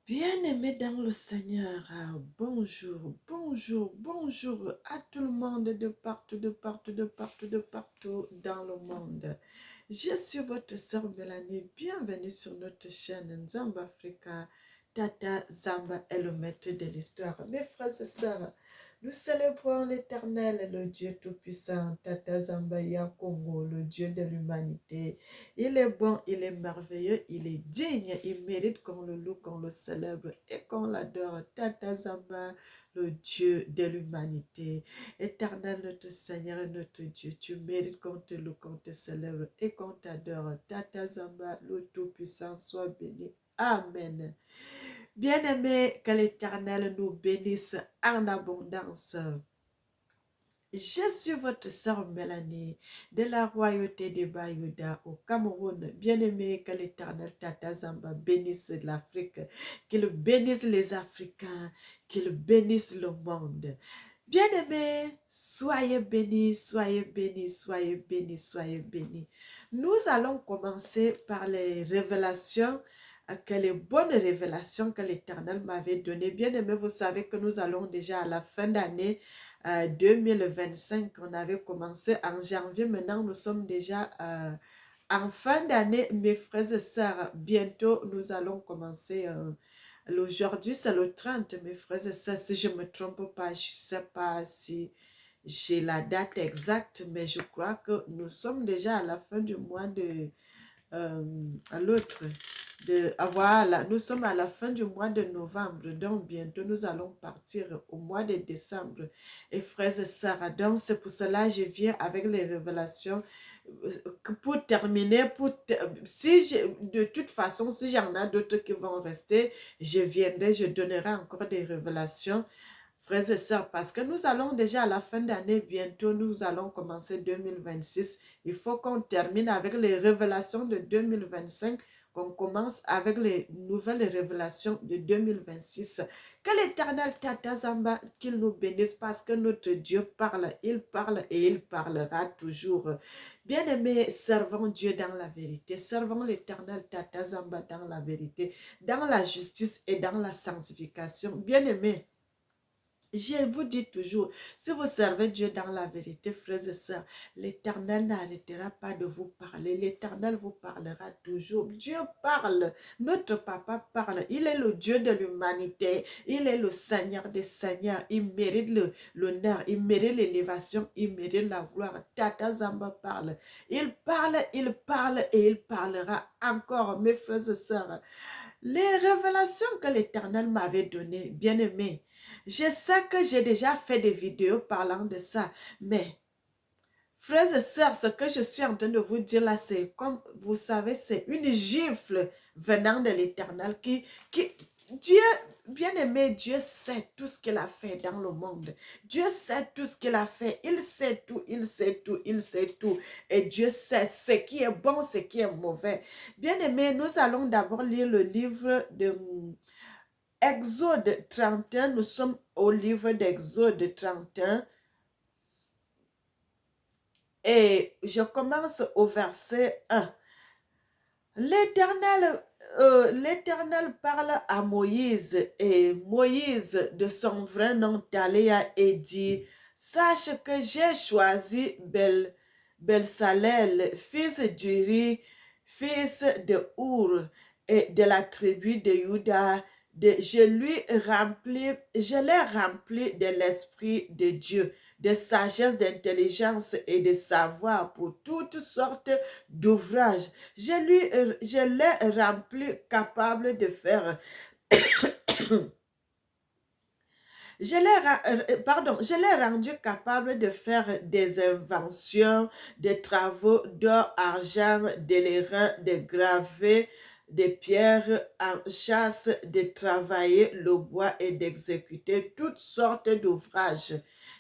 Bien-aimés dans le Seigneur, bonjour, bonjour, bonjour à tout le monde de partout, de partout, de partout, de partout dans le monde. Je suis votre sœur Mélanie, bienvenue sur notre chaîne Zamba Africa. Tata Zamba est le maître de l'histoire. Mes frères et sœurs, nous célébrons l'Éternel, le Dieu Tout-Puissant, Tata Zamba Congo, le Dieu de l'humanité. Il est bon, il est merveilleux, il est digne, il mérite qu'on le loue, qu'on le célèbre et qu'on l'adore. Tata Zamba, le Dieu de l'humanité. Éternel, notre Seigneur et notre Dieu, tu mérites qu'on te loue, qu'on te célèbre et qu'on t'adore. Tata Zamba, le Tout-Puissant, soit béni. Amen. Bien-aimés, que l'Éternel nous bénisse en abondance. Je suis votre sœur Mélanie de la royauté de Bayouda au Cameroun. Bien-aimé, que l'Éternel Tata Zamba bénisse l'Afrique, qu'il bénisse les Africains, qu'il bénisse le monde. Bien-aimés, soyez bénis, soyez bénis, soyez bénis, soyez bénis. Nous allons commencer par les révélations, les bonnes révélations que l'Éternel m'avait données. Bien-aimés, vous savez que nous allons déjà à la fin d'année 2025. On avait commencé en janvier. Maintenant, nous sommes déjà en fin d'année, mes frères et sœurs. Bientôt, nous allons commencer. Aujourd'hui, c'est le 30, mes frères et sœurs. Si je ne me trompe pas, je ne sais pas si j'ai la date exacte, mais je crois que nous sommes déjà à la fin du mois de à l'autre. Voilà, nous sommes à la fin du mois de novembre, donc bientôt nous allons partir au mois de décembre. Et frères et sœurs, donc c'est pour cela que je viens avec les révélations. Pour terminer, de toute façon, si j'en ai d'autres qui vont rester, je viendrai, je donnerai encore des révélations. Frères et sœurs, parce que nous allons déjà à la fin d'année, bientôt nous allons commencer 2026. Il faut qu'on termine avec les révélations de 2025, qu'on commence avec les nouvelles révélations de 2026. Que l'Éternel Tata Zamba, qu'il nous bénisse parce que notre Dieu parle et il parlera toujours. Bien-aimés, servons Dieu dans la vérité, servons l'Éternel Tata Zamba dans la vérité, dans la justice et dans la sanctification. Bien-aimés, je vous dis toujours, si vous servez Dieu dans la vérité, frères et sœurs, l'Éternel n'arrêtera pas de vous parler. L'Éternel vous parlera toujours. Dieu parle. Notre papa parle. Il est le Dieu de l'humanité. Il est le Seigneur des Seigneurs. Il mérite l'honneur. Il mérite l'élévation. Il mérite la gloire. Tata Zamba parle. Il parle et il parlera encore, mes frères et sœurs. Les révélations que l'Éternel m'avait données, bien aimé, je sais que j'ai déjà fait des vidéos parlant de ça, mais frères et sœurs, ce que je suis en train de vous dire là, c'est comme vous savez, c'est une gifle venant de l'Éternel Dieu, bien-aimé, Dieu sait tout ce qu'il a fait dans le monde. Dieu sait tout ce qu'il a fait. Il sait tout, il sait tout, il sait tout. Et Dieu sait ce qui est bon, ce qui est mauvais. Bien-aimé, nous allons d'abord lire le livre de Exode 31. Nous sommes au livre d'Exode 31. Et je commence au verset 1. L'Éternel parle à Moïse et Moïse, de son vrai nom Taléa, et dit, sache que j'ai choisi Belsalel, fils d'Uri, fils de Our, et de la tribu de Juda. Je l'ai rempli de l'Esprit de Dieu, de sagesse, d'intelligence et de savoir pour toutes sortes d'ouvrages. Je l'ai rempli capable de faire, je l'ai rendu capable de faire des inventions, des travaux d'or, argent, d'airain, de graver des pierres en chasse, de travailler le bois et d'exécuter toutes sortes d'ouvrages.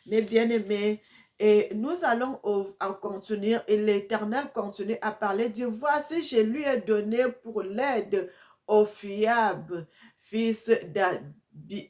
Mes bien-aimés, et nous allons en continuer, et l'Éternel continue à parler, dit, voici, je lui ai donné pour l'aide Ophiab, fils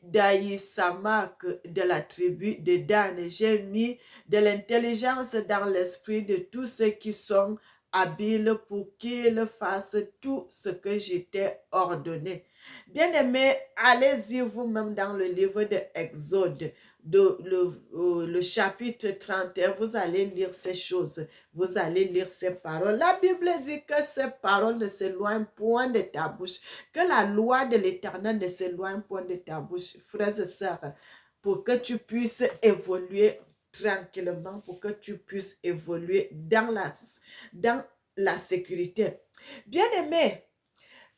d'Aïsamak de la tribu de Dan. J'ai mis de l'intelligence dans l'esprit de tous ceux qui sont habile pour qu'ils fassent tout ce que j'étais ordonné. Bien-aimés, allez-y vous-même dans le livre de Exode, le chapitre 31, vous allez lire ces choses, vous allez lire ces paroles. La Bible dit que ces paroles ne s'éloignent point de ta bouche, que la loi de l'Éternel ne s'éloigne point de ta bouche, frères et sœurs, pour que tu puisses évoluer tranquillement, pour que tu puisses évoluer dans la sécurité. Bien-aimé,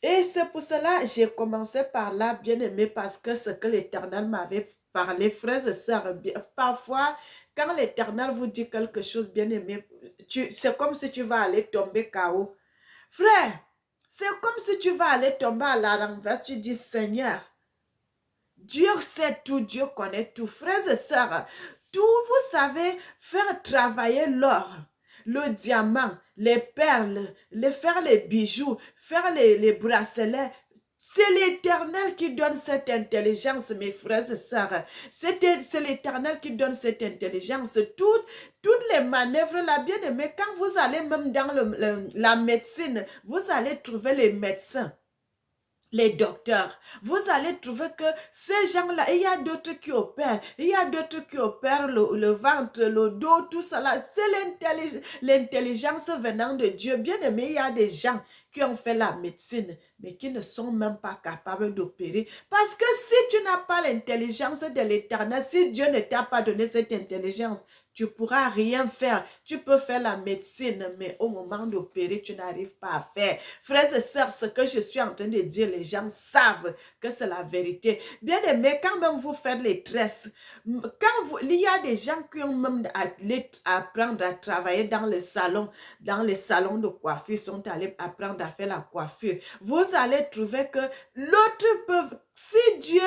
et c'est pour cela que j'ai commencé par là, bien-aimé, parce que ce que l'Éternel m'avait parlé, frères et sœurs, parfois, quand l'Éternel vous dit quelque chose, bien-aimé, c'est comme si tu vas aller tomber KO. Frère, c'est comme si tu vas aller tomber à la renverse, tu dis, Seigneur, Dieu sait tout, Dieu connaît tout. Frères et sœurs, tout, vous savez, faire travailler l'or, le diamant, les perles, faire les bijoux, faire les bracelets. C'est l'Éternel qui donne cette intelligence, mes frères et sœurs. C'est l'Éternel qui donne cette intelligence. Toutes les manœuvres, là, bien aimé, quand vous allez même dans la médecine, vous allez trouver les médecins, les docteurs, vous allez trouver que ces gens-là, il y a d'autres qui opèrent, il y a d'autres qui opèrent le ventre, le dos, tout ça là. C'est l'intelligence venant de Dieu. Bien aimé, il y a des gens qui ont fait la médecine, mais qui ne sont même pas capables d'opérer. Parce que si tu n'as pas l'intelligence de l'Éternel, si Dieu ne t'a pas donné cette intelligence, tu ne pourras rien faire. Tu peux faire la médecine, mais au moment d'opérer, tu n'arrives pas à faire. Frères et sœurs, ce que je suis en train de dire, les gens savent que c'est la vérité. Bien aimé, quand même vous faites les tresses, il y a des gens qui ont même apprendre à travailler dans les salons de coiffure, ils sont allés apprendre à faire la coiffure. Vous allez trouver que l'autre peut, si Dieu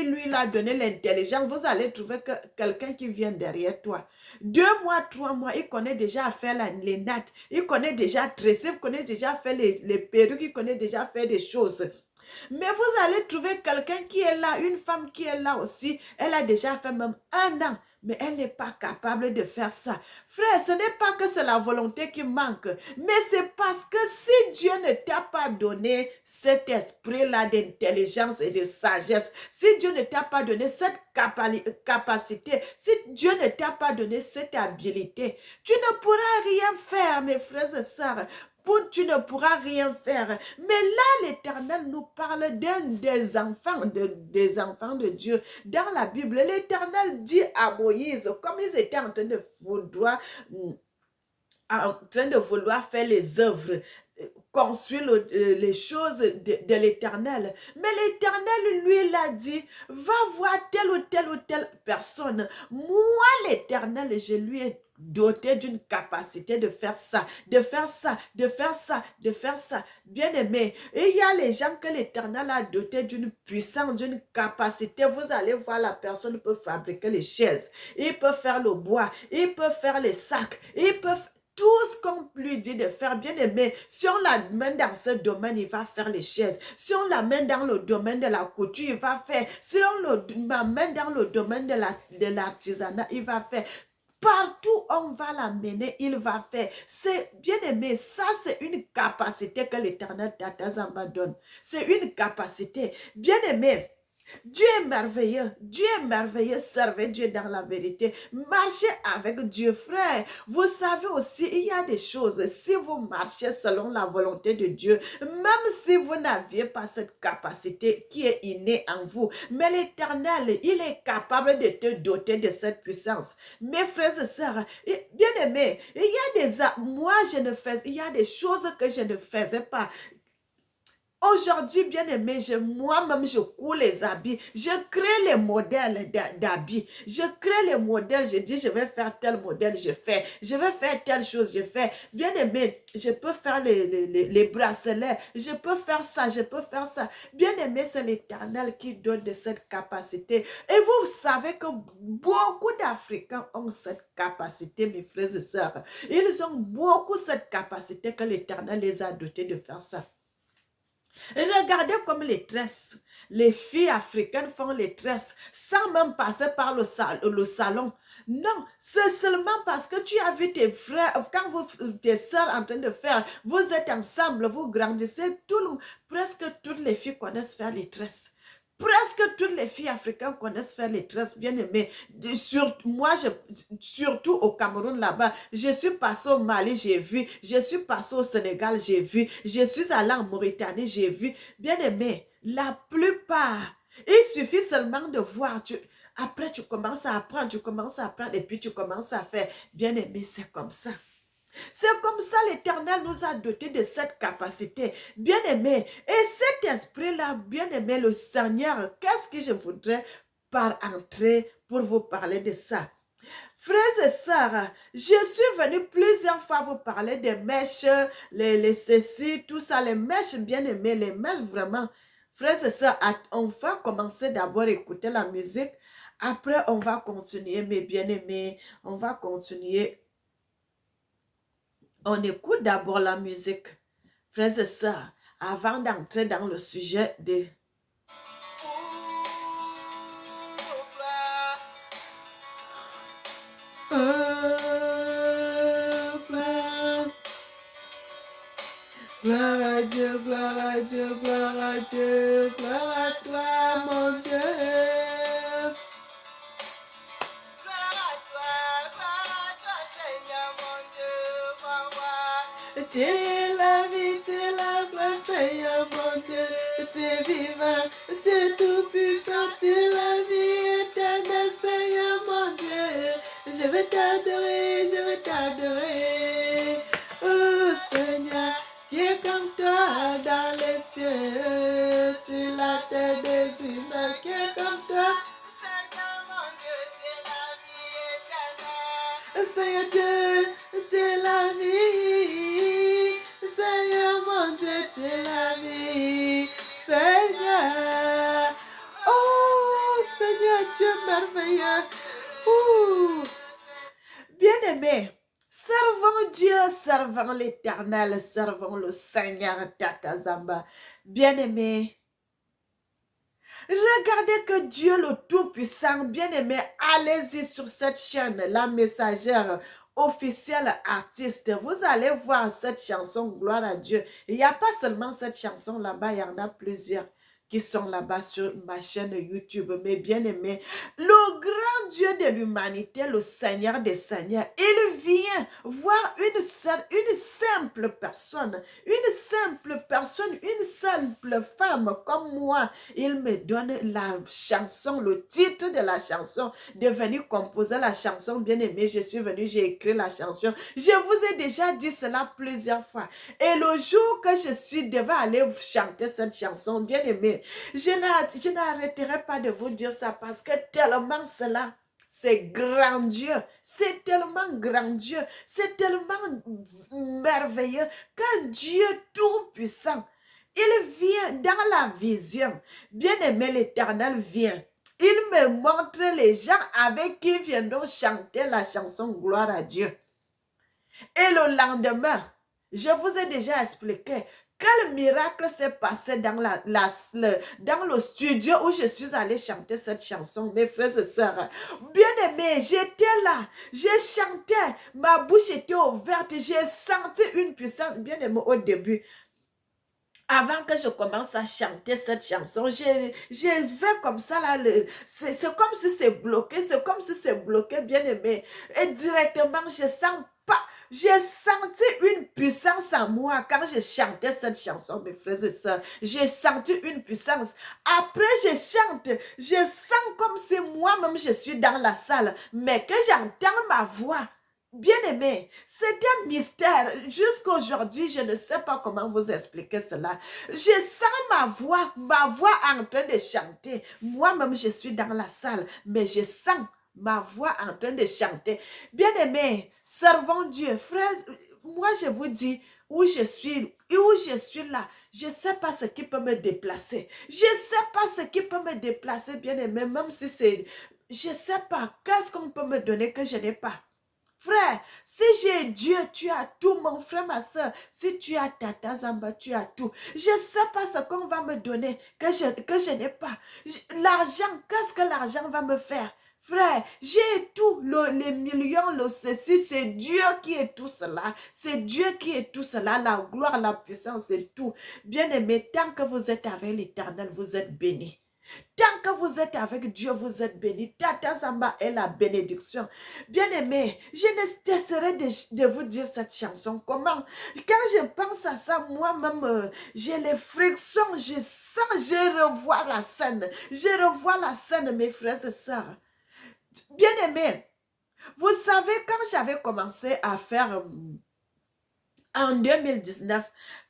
lui a donné l'intelligence, vous allez trouver que quelqu'un qui vient derrière toi, 2 mois, 3 mois, il connaît déjà à faire les nattes, il connaît déjà à tresser, il connaît déjà à faire les perruques, il connaît déjà à faire des choses. Mais vous allez trouver quelqu'un qui est là, une femme qui est là aussi, elle a déjà fait même 1 an, mais elle n'est pas capable de faire ça. Frère, ce n'est pas que c'est la volonté qui manque, mais c'est parce que si Dieu ne t'a pas donné cet esprit-là d'intelligence et de sagesse, si Dieu ne t'a pas donné cette capacité, si Dieu ne t'a pas donné cette habilité, tu ne pourras rien faire, mes frères et sœurs. Tu ne pourras rien faire. Mais là, l'Éternel nous parle des enfants de Dieu. Dans la Bible, l'Éternel dit à Moïse, comme ils étaient en train de vouloir faire les œuvres, construire les choses de l'Éternel. Mais l'Éternel, lui, il a dit, va voir telle ou telle personne. Moi, l'Éternel, je lui ai doté d'une capacité de faire ça, de faire ça, de faire ça, de faire ça. Bien aimé, et il y a les gens que l'Éternel a doté d'une puissance, d'une capacité. Vous allez voir, la personne peut fabriquer les chaises, il peut faire le bois, il peut faire les sacs, il peut tout ce qu'on lui dit de faire, bien aimé. Si on l'amène dans ce domaine, il va faire les chaises. Si on l'amène dans le domaine de la couture, il va faire. Si on l'amène dans le domaine de l'artisanat, il va faire. Partout où on va l'amener, il va faire. C'est bien aimé, ça c'est une capacité que l'Éternel Tatazamba donne. C'est une capacité. Bien aimé, Dieu est merveilleux, servez Dieu dans la vérité, marchez avec Dieu, frère. Vous savez aussi, il y a des choses, si vous marchez selon la volonté de Dieu, même si vous n'aviez pas cette capacité qui est innée en vous, mais l'Éternel, il est capable de te doter de cette puissance. Mes frères et sœurs, bien aimés, il y a des choses que je ne faisais pas. Aujourd'hui, bien aimé, moi-même, je cours les habits. Je crée les modèles d'habits. Je crée les modèles. Je dis, je vais faire tel modèle, je fais. Je vais faire telle chose, je fais. Bien aimé, je peux faire les bracelets. Je peux faire ça, je peux faire ça. Bien aimé, c'est l'Éternel qui donne de cette capacité. Et vous savez que beaucoup d'Africains ont cette capacité, mes frères et sœurs. Ils ont beaucoup cette capacité que l'Éternel les a dotés de faire ça. Regardez comme les tresses. Les filles africaines font les tresses sans même passer par le salon. Non, c'est seulement parce que tu as vu tes frères, quand tes soeurs en train de faire, vous êtes ensemble, vous grandissez, presque toutes les filles connaissent faire les tresses. Presque toutes les filles africaines connaissent faire les tresses, bien aimées. Moi, surtout au Cameroun là-bas, je suis passée au Mali, j'ai vu. Je suis passée au Sénégal, j'ai vu. Je suis allée en Mauritanie, j'ai vu. Bien aimé, la plupart, il suffit seulement de voir. Après, tu commences à apprendre, et puis tu commences à faire. Bien aimé, c'est comme ça. C'est comme ça l'Éternel nous a dotés de cette capacité. Bien-aimé, et cet esprit-là, bien-aimé, le Seigneur, qu'est-ce que je voudrais par entrer pour vous parler de ça? Frères et sœurs, je suis venue plusieurs fois vous parler des mèches, les ceci, tout ça, les mèches bien-aimées, les mèches vraiment. Frères et sœurs, on va commencer d'abord à écouter la musique. Après, on va continuer, mes bien-aimés, on va continuer. On écoute d'abord la musique, frères et sœurs, avant d'entrer dans le sujet de... Gloire à Dieu, gloire à Dieu, gloire à Dieu, gloire à toi, mon Dieu. Tu es la vie, tu es la gloire, Seigneur mon Dieu. Tu es vivant, tu es tout puissant, tu es la vie éternelle, Seigneur mon Dieu. Je vais t'adorer, je vais t'adorer. Oh Seigneur, qui est comme toi dans les cieux, sur la terre des humains, qui est comme toi. Seigneur mon Dieu, tu es la vie éternelle. Seigneur Dieu, tu es la vie. Seigneur mon Dieu, tu es la vie. Seigneur. Oh Seigneur, tu es merveilleux. Bien-aimé, servons Dieu, servons l'Éternel, servons le Seigneur Tatazamba. Bien-aimé, regardez que Dieu le Tout-Puissant, bien-aimé, allez-y sur cette chaîne, la messagère officielle artiste. Vous allez voir cette chanson, gloire à Dieu. Il n'y a pas seulement cette chanson là-bas, il y en a plusieurs qui sont là-bas sur ma chaîne YouTube. Mais bien aimé, le grand Dieu de l'humanité, le Seigneur des Seigneurs, il vient voir une simple personne, une simple femme comme moi. Il me donne la chanson, le titre de la chanson, de venir composer la chanson. Bien aimé, je suis venue, j'ai écrit la chanson. Je vous ai déjà dit cela plusieurs fois. Et le jour que devais aller chanter cette chanson, bien aimé, je n'arrêterai pas de vous dire ça parce que tellement cela, c'est grandiose, c'est tellement grandiose, c'est tellement merveilleux que Dieu Tout-Puissant, il vient dans la vision. Bien-aimé, l'Éternel vient. Il me montre les gens avec qui viendront chanter la chanson Gloire à Dieu. Et le lendemain, je vous ai déjà expliqué quel miracle s'est passé dans dans le studio où je suis allée chanter cette chanson, mes frères et sœurs. Bien aimé, j'étais là, j'ai chanté, ma bouche était ouverte, j'ai senti une puissance, bien aimé au début. Avant que je commence à chanter cette chanson, j'ai fait comme ça là, c'est comme si c'est bloqué, bien aimé. Et directement, j'ai senti une puissance en moi quand je chantais cette chanson, mes frères et sœurs. J'ai senti une puissance. Après, je sens comme si moi-même je suis dans la salle, mais que j'entends ma voix. Bien-aimé, c'est un mystère. Jusqu'à aujourd'hui, je ne sais pas comment vous expliquer cela. Je sens ma voix en train de chanter. Moi-même, je suis dans la salle, mais je sens ma voix en train de chanter. Bien-aimé, servons Dieu. Frère, moi, je vous dis, où je suis là, je ne sais pas ce qui peut me déplacer. Je ne sais pas ce qui peut me déplacer, bien-aimé, même si c'est... Je ne sais pas, qu'est-ce qu'on peut me donner que je n'ai pas. Frère, si j'ai Dieu, tu as tout, mon frère, ma soeur. Si tu as Tata Zamba, tu as tout. Je ne sais pas ce qu'on va me donner que je n'ai pas. L'argent, qu'est-ce que l'argent va me faire? Frère, j'ai tout, les millions, le ceci, c'est Dieu qui est tout cela. C'est Dieu qui est tout cela, la gloire, la puissance, c'est tout. Bien-aimé, tant que vous êtes avec l'Éternel, vous êtes bénis. Tant que vous êtes avec Dieu, vous êtes bénis. Tata Samba est la bénédiction. Bien-aimé, je ne cesserai de vous dire cette chanson. Comment? Quand je pense à ça, moi-même, j'ai les frictions, je sens, je revois la scène. Je revois la scène, mes frères et sœurs. Bien-aimé, vous savez, quand j'avais commencé à faire en 2019,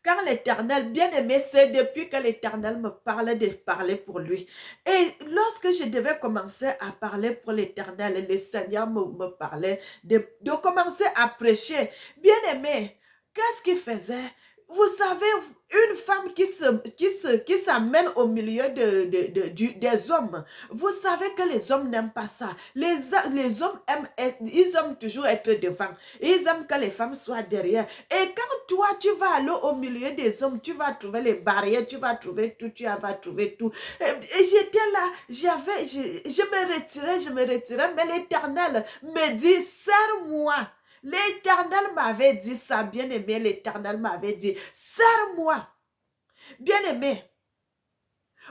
quand l'Éternel, bien-aimé, c'est depuis que l'Éternel me parlait de parler pour lui. Et lorsque je devais commencer à parler pour l'Éternel, le Seigneur me parlait de commencer à prêcher. Bien-aimé, qu'est-ce qu'il faisait? Vous savez, une femme qui s'amène au milieu des hommes, vous savez que les hommes n'aiment pas ça. Les hommes ils aiment toujours être devant. Ils aiment que les femmes soient derrière. Et quand toi, tu vas aller au milieu des hommes, tu vas trouver les barrières, tu vas trouver tout, tu vas trouver tout. Et j'étais là, je me retirais, mais l'Éternel me dit, serre-moi. L'Éternel m'avait dit ça, bien-aimé, l'Éternel m'avait dit, serre-moi, bien-aimé.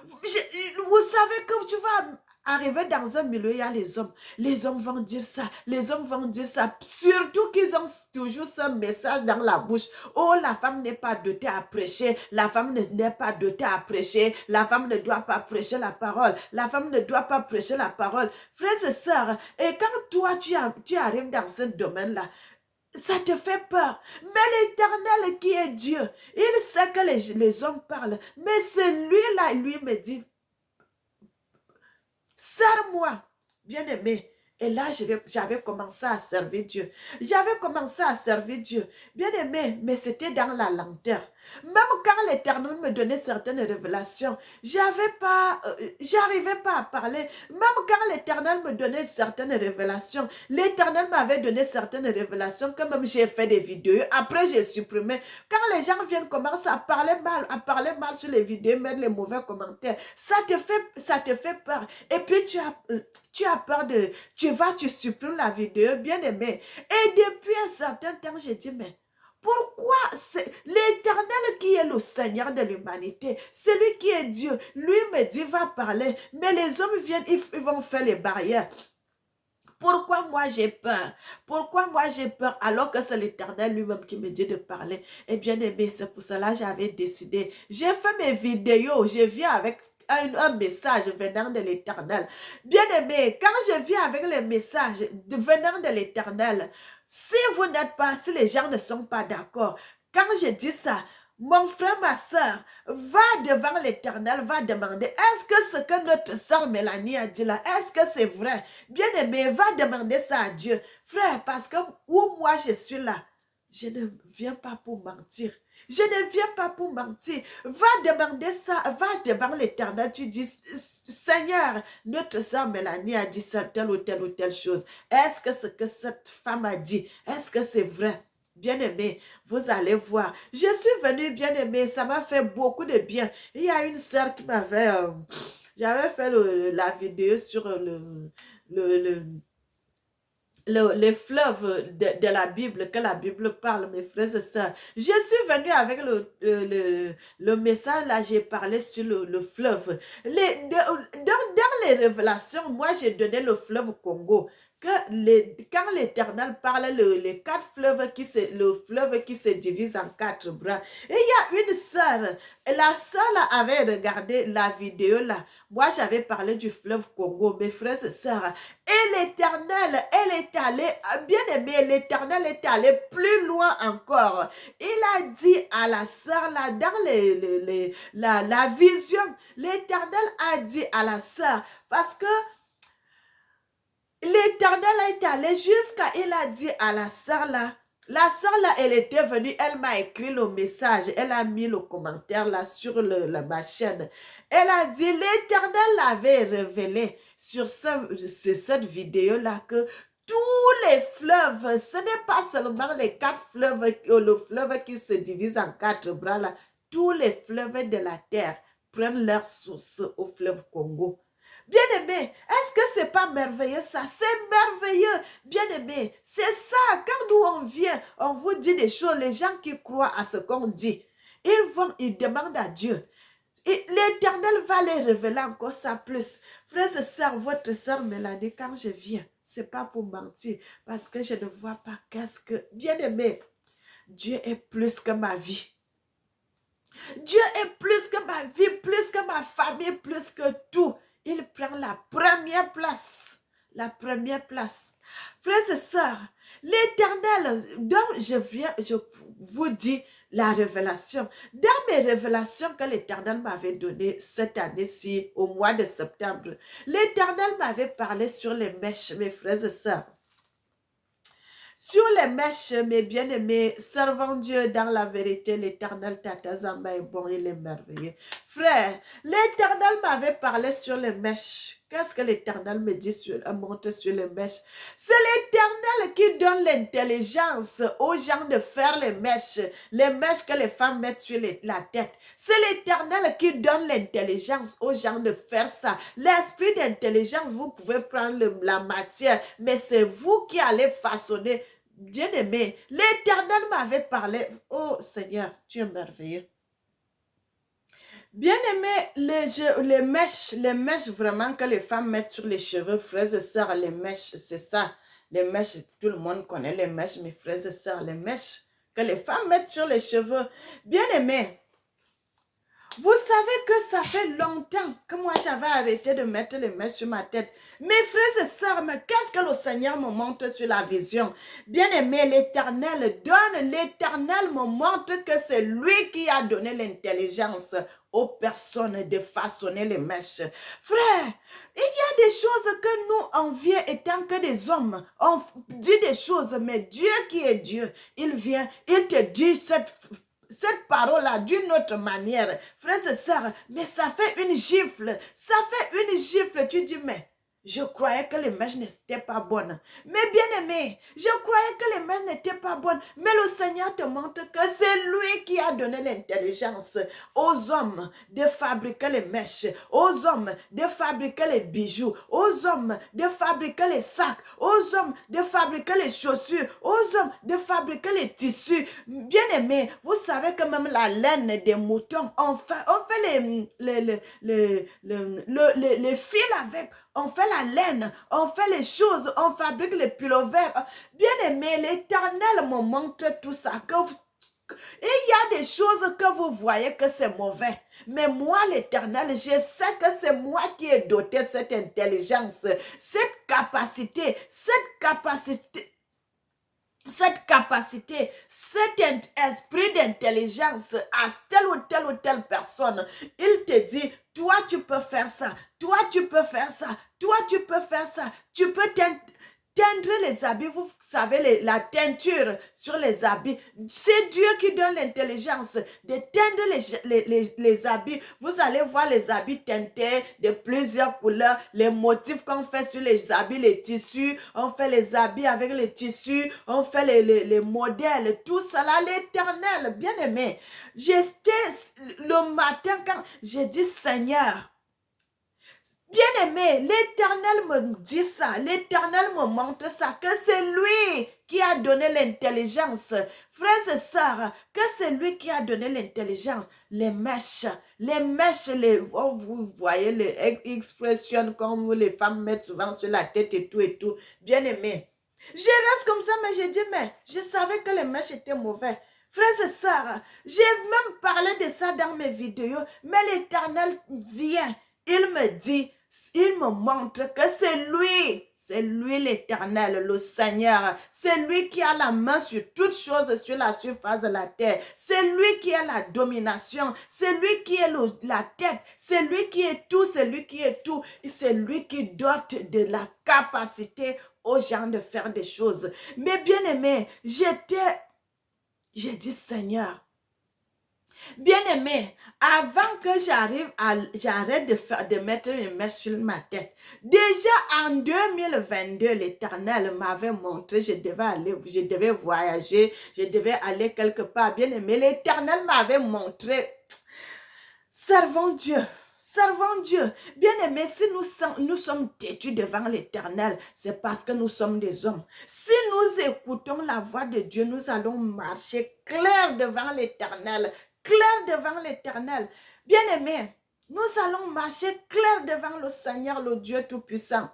Vous savez que tu vas arriver dans un milieu, il y a les hommes. Les hommes vont dire ça, les hommes vont dire ça. Surtout qu'ils ont toujours ce message dans la bouche. Oh, la femme n'est pas dotée à prêcher, la femme n'est pas dotée à prêcher, la femme ne doit pas prêcher la parole, la femme ne doit pas prêcher la parole. Frères et sœurs, et quand toi, tu arrives dans ce domaine-là, ça te fait peur. Mais l'Éternel qui est Dieu, il sait que les hommes parlent. Mais celui-là, lui me dit, serre-moi, bien-aimé. Et là, j'avais commencé à servir Dieu. J'avais commencé à servir Dieu. Bien-aimé, mais c'était dans la lenteur. Même quand l'Éternel me donnait certaines révélations, j'arrivais pas à parler. Même quand l'Éternel me donnait certaines révélations, l'Éternel m'avait donné certaines révélations, que même j'ai fait des vidéos. Après, j'ai supprimé. Quand les gens viennent commencer à parler mal sur les vidéos, mettre les mauvais commentaires, ça te fait peur. Et puis, tu as peur de... Tu supprimes la vidéo, bien aimé. Et depuis un certain temps, j'ai dit, mais pourquoi c'est l'Éternel qui est le Seigneur de l'humanité, celui qui est Dieu, lui me dit, va parler, mais les hommes viennent, ils vont faire les barrières. Pourquoi moi j'ai peur? Pourquoi moi j'ai peur alors que c'est l'Éternel lui-même qui me dit de parler? Eh bien aimé, c'est pour cela que j'avais décidé. J'ai fait mes vidéos, je viens avec un message venant de l'Éternel. Bien aimé, quand je viens avec les messages venant de l'Éternel, si vous n'êtes pas, si les gens ne sont pas d'accord, quand je dis ça, mon frère, ma soeur, va devant l'Éternel, va demander, est-ce que ce que notre soeur Mélanie a dit là, est-ce que c'est vrai? Bien-aimé, va demander ça à Dieu. Frère, parce que où moi je suis là, je ne viens pas pour mentir. Je ne viens pas pour mentir. Va demander ça, va devant l'Éternel, tu dis, Seigneur, notre soeur Mélanie a dit ça, telle ou telle chose. Est-ce que ce que cette femme a dit, est-ce que c'est vrai? Bien-aimé, vous allez voir. Je suis venue bien-aimé, ça m'a fait beaucoup de bien. Il y a une sœur qui m'avait... j'avais fait la vidéo sur les fleuves de la Bible, que la Bible parle, mes frères et sœurs. Je suis venue avec le message, là, j'ai parlé sur le fleuve. Dans les révélations, moi, j'ai donné le fleuve Congo. Quand l'Éternel parle, les quatre fleuves le fleuve qui se divise en quatre bras. Et il y a une sœur, la sœur avait regardé la vidéo là. Moi, j'avais parlé du fleuve Congo, mes frères et sœurs. Et l'Éternel, elle est allée, bien aimé, l'Éternel est allé plus loin encore. Il a dit à la sœur là, dans la vision, l'Éternel a dit à la sœur, parce que l'Éternel est allé jusqu'à, il a dit à la sœur là, elle était venue, elle m'a écrit le message, elle a mis le commentaire là sur ma chaîne. Elle a dit, l'Éternel l'avait révélé sur cette vidéo là que tous les fleuves, ce n'est pas seulement les 4 fleuves, le fleuve qui se divise en 4 bras là, tous les fleuves de la terre prennent leur source au fleuve Congo. Bien-aimé, est-ce que c'est pas merveilleux ça? C'est merveilleux, bien-aimé. C'est ça, quand nous on vient, on vous dit des choses, les gens qui croient à ce qu'on dit, ils demandent à Dieu. Et l'Éternel va les révéler encore ça plus. Frères et sœurs, votre sœur Mélanie, quand je viens, c'est pas pour mentir, parce que je ne vois pas qu'est-ce que... Bien-aimé, Dieu est plus que ma vie. Dieu est plus que ma vie, plus que ma famille, plus que tout. Il prend la première place. La première place. Frères et sœurs, l'Éternel, dont je vous dis la révélation. Dans mes révélations que l'Éternel m'avait données cette année-ci, au mois de septembre, l'Éternel m'avait parlé sur les mèches, mes frères et sœurs. Sur les mèches, mes bien-aimés, servant Dieu dans la vérité, l'Éternel Tatazamba est bon, il est merveilleux. Frère, l'Éternel m'avait parlé sur les mèches. Qu'est-ce que l'Éternel me dit montre sur les mèches? C'est l'Éternel qui donne l'intelligence aux gens de faire les mèches que les femmes mettent sur la tête. C'est l'Éternel qui donne l'intelligence aux gens de faire ça. L'esprit d'intelligence, vous pouvez prendre la matière, mais c'est vous qui allez façonner. Bien-aimé, l'Éternel m'avait parlé. Oh Seigneur, tu es merveilleux. Bien-aimé, les mèches vraiment que les femmes mettent sur les cheveux, frères et sœurs, les mèches, c'est ça. Les mèches, tout le monde connaît les mèches, mes frères et sœurs, les mèches que les femmes mettent sur les cheveux. Bien-aimé, vous savez que ça fait longtemps que moi j'avais arrêté de mettre les mèches sur ma tête. Mes frères et sœurs, mais qu'est-ce que le Seigneur me montre sur la vision? Bien-aimé, l'Éternel me montre que c'est lui qui a donné l'intelligence aux personnes de façonner les mèches. Frère, il y a des choses que nous, on vient étant que des hommes, on dit des choses, mais Dieu qui est Dieu, il vient, il te dit cette parole-là d'une autre manière. Frères et sœurs, mais ça fait une gifle. Ça fait une gifle. Tu dis, mais je croyais que les mèches n'étaient pas bonnes. Mais bien aimé, je croyais que les mèches n'étaient pas bonnes. Mais le Seigneur te montre que c'est lui qui a donné l'intelligence aux hommes de fabriquer les mèches, aux hommes de fabriquer les bijoux, aux hommes de fabriquer les sacs, aux hommes de fabriquer les chaussures, aux hommes de fabriquer les tissus. Bien aimé, vous savez que même la laine des moutons, on fait les fils avec. On fait la laine, on fait les choses, on fabrique les pullovers. Bien aimé, l'Éternel me montre tout ça. Il y a des choses que vous voyez que c'est mauvais. Mais moi, l'Éternel, je sais que c'est moi qui ai doté cette intelligence, cet esprit d'intelligence à telle ou telle personne. Il te dit, toi tu peux faire ça, toi tu peux faire ça, toi tu peux faire ça, tu peux teindre les habits, vous savez, la teinture sur les habits. C'est Dieu qui donne l'intelligence de teindre les habits. Vous allez voir les habits teintés de plusieurs couleurs, les motifs qu'on fait sur les habits, les tissus. On fait les habits avec les tissus, on fait les modèles, tout cela, l'Éternel, bien aimé. J'étais le matin quand j'ai dit, Seigneur, bien-aimé, l'Éternel me dit ça, l'Éternel me montre ça, que c'est lui qui a donné l'intelligence. Frères et sœurs, que c'est lui qui a donné l'intelligence. Les mèches, vous voyez les expressions comme les femmes mettent souvent sur la tête et tout. Bien-aimé, je reste comme ça, mais j'ai dit, mais je savais que les mèches étaient mauvais. Frères et sœurs, j'ai même parlé de ça dans mes vidéos, mais l'Éternel vient, il me dit, il me montre que c'est lui l'Éternel, le Seigneur. C'est lui qui a la main sur toutes choses sur la surface de la terre. C'est lui qui a la domination. C'est lui qui est la tête. C'est lui qui est tout. C'est lui qui est tout. C'est lui qui dote de la capacité aux gens de faire des choses. Mais bien aimé, j'ai dit, Seigneur, Bien-aimé, avant que j'arrête de mettre une mèche sur ma tête, déjà en 2022, l'Éternel m'avait montré, je devais voyager, je devais aller quelque part. Bien-aimé, l'Éternel m'avait montré, servons Dieu. Servons Dieu. Bien-aimés, si nous sommes têtus devant l'Éternel, c'est parce que nous sommes des hommes. Si nous écoutons la voix de Dieu, nous allons marcher clair devant l'Éternel. Clair devant l'Éternel. Bien-aimés, nous allons marcher clair devant le Seigneur, le Dieu Tout-Puissant.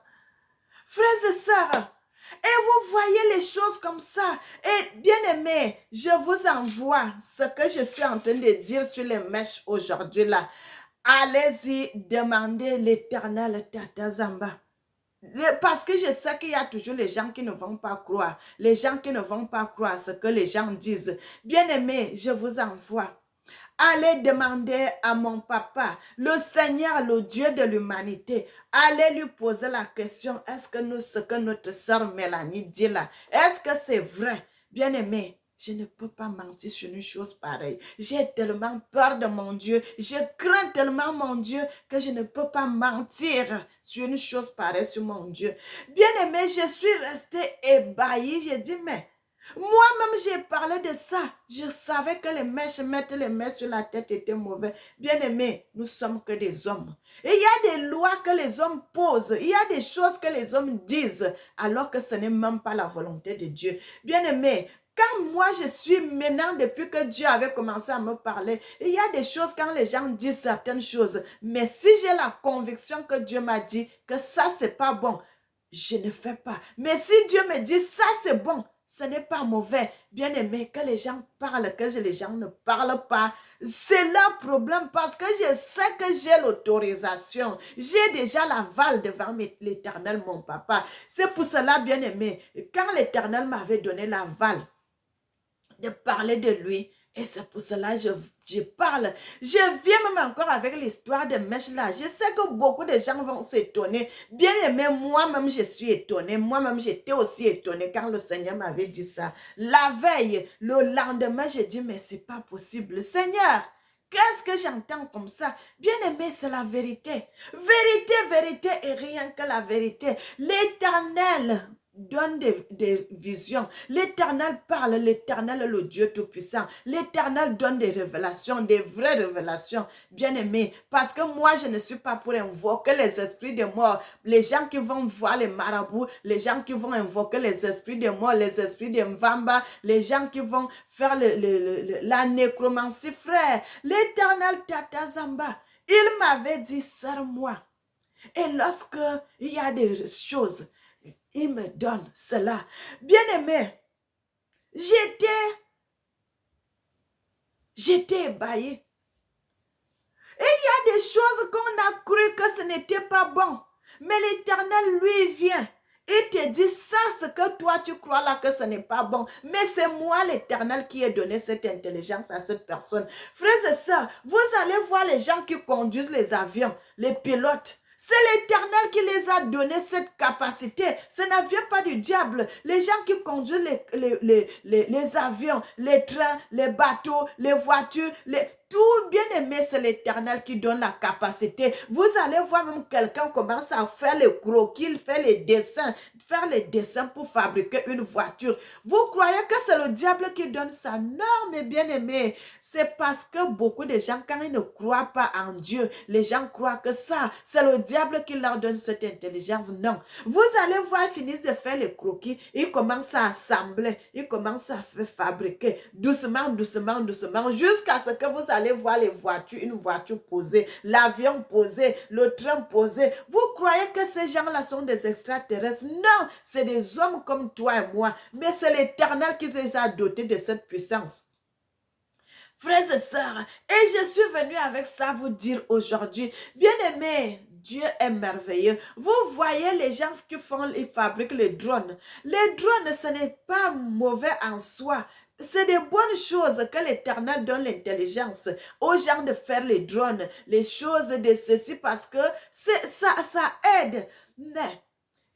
Frères et sœurs, et vous voyez les choses comme ça. Et bien-aimés, je vous envoie ce que je suis en train de dire sur les mèches aujourd'hui là. Allez-y, demandez l'Éternel Tata Zamba. Parce que je sais qu'il y a toujours les gens qui ne vont pas croire. Les gens qui ne vont pas croire ce que les gens disent. Bien-aimés, je vous envoie. Allez demander à mon papa, le Seigneur, le Dieu de l'humanité. Allez lui poser la question, est-ce que ce que notre sœur Mélanie dit là, est-ce que c'est vrai? Bien-aimé, je ne peux pas mentir sur une chose pareille. J'ai tellement peur de mon Dieu. Je crains tellement mon Dieu que je ne peux pas mentir sur une chose pareille sur mon Dieu. Bien-aimé, je suis restée ébahie. J'ai dit, mais moi-même, j'ai parlé de ça. Je savais que mettre les mèches sur la tête était mauvais. Bien-aimé, nous sommes que des hommes. Et il y a des lois que les hommes posent. Il y a des choses que les hommes disent, alors que ce n'est même pas la volonté de Dieu. Bien-aimé, quand moi je suis maintenant, depuis que Dieu avait commencé à me parler, il y a des choses quand les gens disent certaines choses. Mais si j'ai la conviction que Dieu m'a dit que ça, c'est pas bon, je ne fais pas. Mais si Dieu me dit ça, c'est bon, ce n'est pas mauvais. Bien-aimé, que les gens parlent, que les gens ne parlent pas, c'est leur problème parce que je sais que j'ai l'autorisation. J'ai déjà l'aval devant l'Éternel, mon papa. C'est pour cela, bien-aimé, quand l'Éternel m'avait donné l'aval de parler de lui, et c'est pour cela que je parle. Je viens même encore avec l'histoire de mèche là. Je sais que beaucoup de gens vont s'étonner. Bien aimé, moi-même je suis étonnée. Moi-même j'étais aussi étonnée quand le Seigneur m'avait dit ça. La veille, le lendemain, j'ai dit, mais c'est pas possible. Seigneur, qu'est-ce que j'entends comme ça? Bien aimé, c'est la vérité. Vérité, vérité et rien que la vérité. L'Éternel donne des visions. L'Éternel parle, l'Éternel est le Dieu Tout-Puissant. L'Éternel donne des révélations, des vraies révélations, bien-aimés. Parce que moi, je ne suis pas pour invoquer les esprits de mort. Les gens qui vont voir les marabouts, les gens qui vont invoquer les esprits de mort, les esprits de Mvamba, les gens qui vont faire la nécromancie, frère. L'Éternel Tata Zamba, il m'avait dit, serre-moi. Et lorsque il y a des choses, il me donne cela. Bien-aimé, j'étais ébahi. Et il y a des choses qu'on a cru que ce n'était pas bon. Mais l'Éternel, lui, vient et te dit ça, ce que toi tu crois là que ce n'est pas bon. Mais c'est moi l'Éternel qui ai donné cette intelligence à cette personne. Frères et sœurs, vous allez voir les gens qui conduisent les avions, les pilotes. C'est l'Éternel qui les a donné cette capacité. Ça ne vient pas du diable. Les gens qui conduisent les avions, les trains, les bateaux, les voitures, tout bien aimé, c'est l'Éternel qui donne la capacité. Vous allez voir même quelqu'un commence à faire les croquis, faire les dessins pour fabriquer une voiture. Vous croyez que c'est le diable qui donne ça? Non, mes bien-aimés. C'est parce que beaucoup de gens, quand ils ne croient pas en Dieu, les gens croient que ça, c'est le diable qui leur donne cette intelligence. Non. Vous allez voir, ils finissent de faire les croquis, ils commencent à assembler, ils commencent à fabriquer doucement, doucement, doucement, jusqu'à ce que vous allez voir les voitures, une voiture posée, l'avion posé, le train posé. Vous croyez que ces gens-là sont des extraterrestres? Non, c'est des hommes comme toi et moi, mais c'est l'Éternel qui les a dotés de cette puissance. Frères et sœurs, et je suis venue avec ça vous dire aujourd'hui, bien-aimés, Dieu est merveilleux. Vous voyez les gens qui ils fabriquent les drones. Les drones, ce n'est pas mauvais en soi. C'est des bonnes choses que l'Éternel donne l'intelligence aux gens de faire les drones, les choses de ceci parce que ça aide. Mais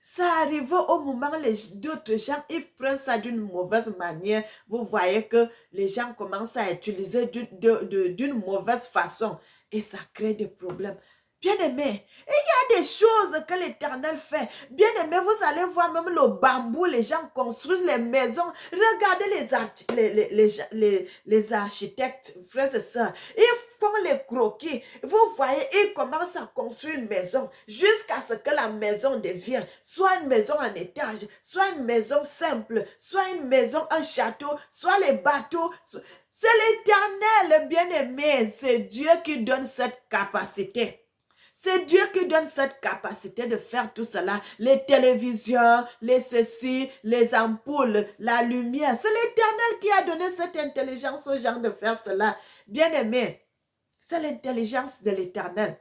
Ça arrive au moment où d'autres gens, ils prennent ça d'une mauvaise manière. Vous voyez que les gens commencent à utiliser d'une mauvaise façon et ça crée des problèmes. Bien-aimé, il y a des choses que l'Éternel fait. Bien-aimé, vous allez voir même le bambou, les gens construisent les maisons. Regardez les architectes, frères et sœurs. Ils font les croquis. Vous voyez, ils commencent à construire une maison jusqu'à ce que la maison devienne soit une maison en étage, soit une maison simple, soit une maison, un château, soit les bateaux. C'est l'Éternel, bien-aimé. C'est Dieu qui donne cette capacité. C'est Dieu qui donne cette capacité de faire tout cela. Les télévisions, les ceci, les ampoules, la lumière. C'est l'Éternel qui a donné cette intelligence aux gens de faire cela. Bien-aimé, c'est l'intelligence de l'Éternel.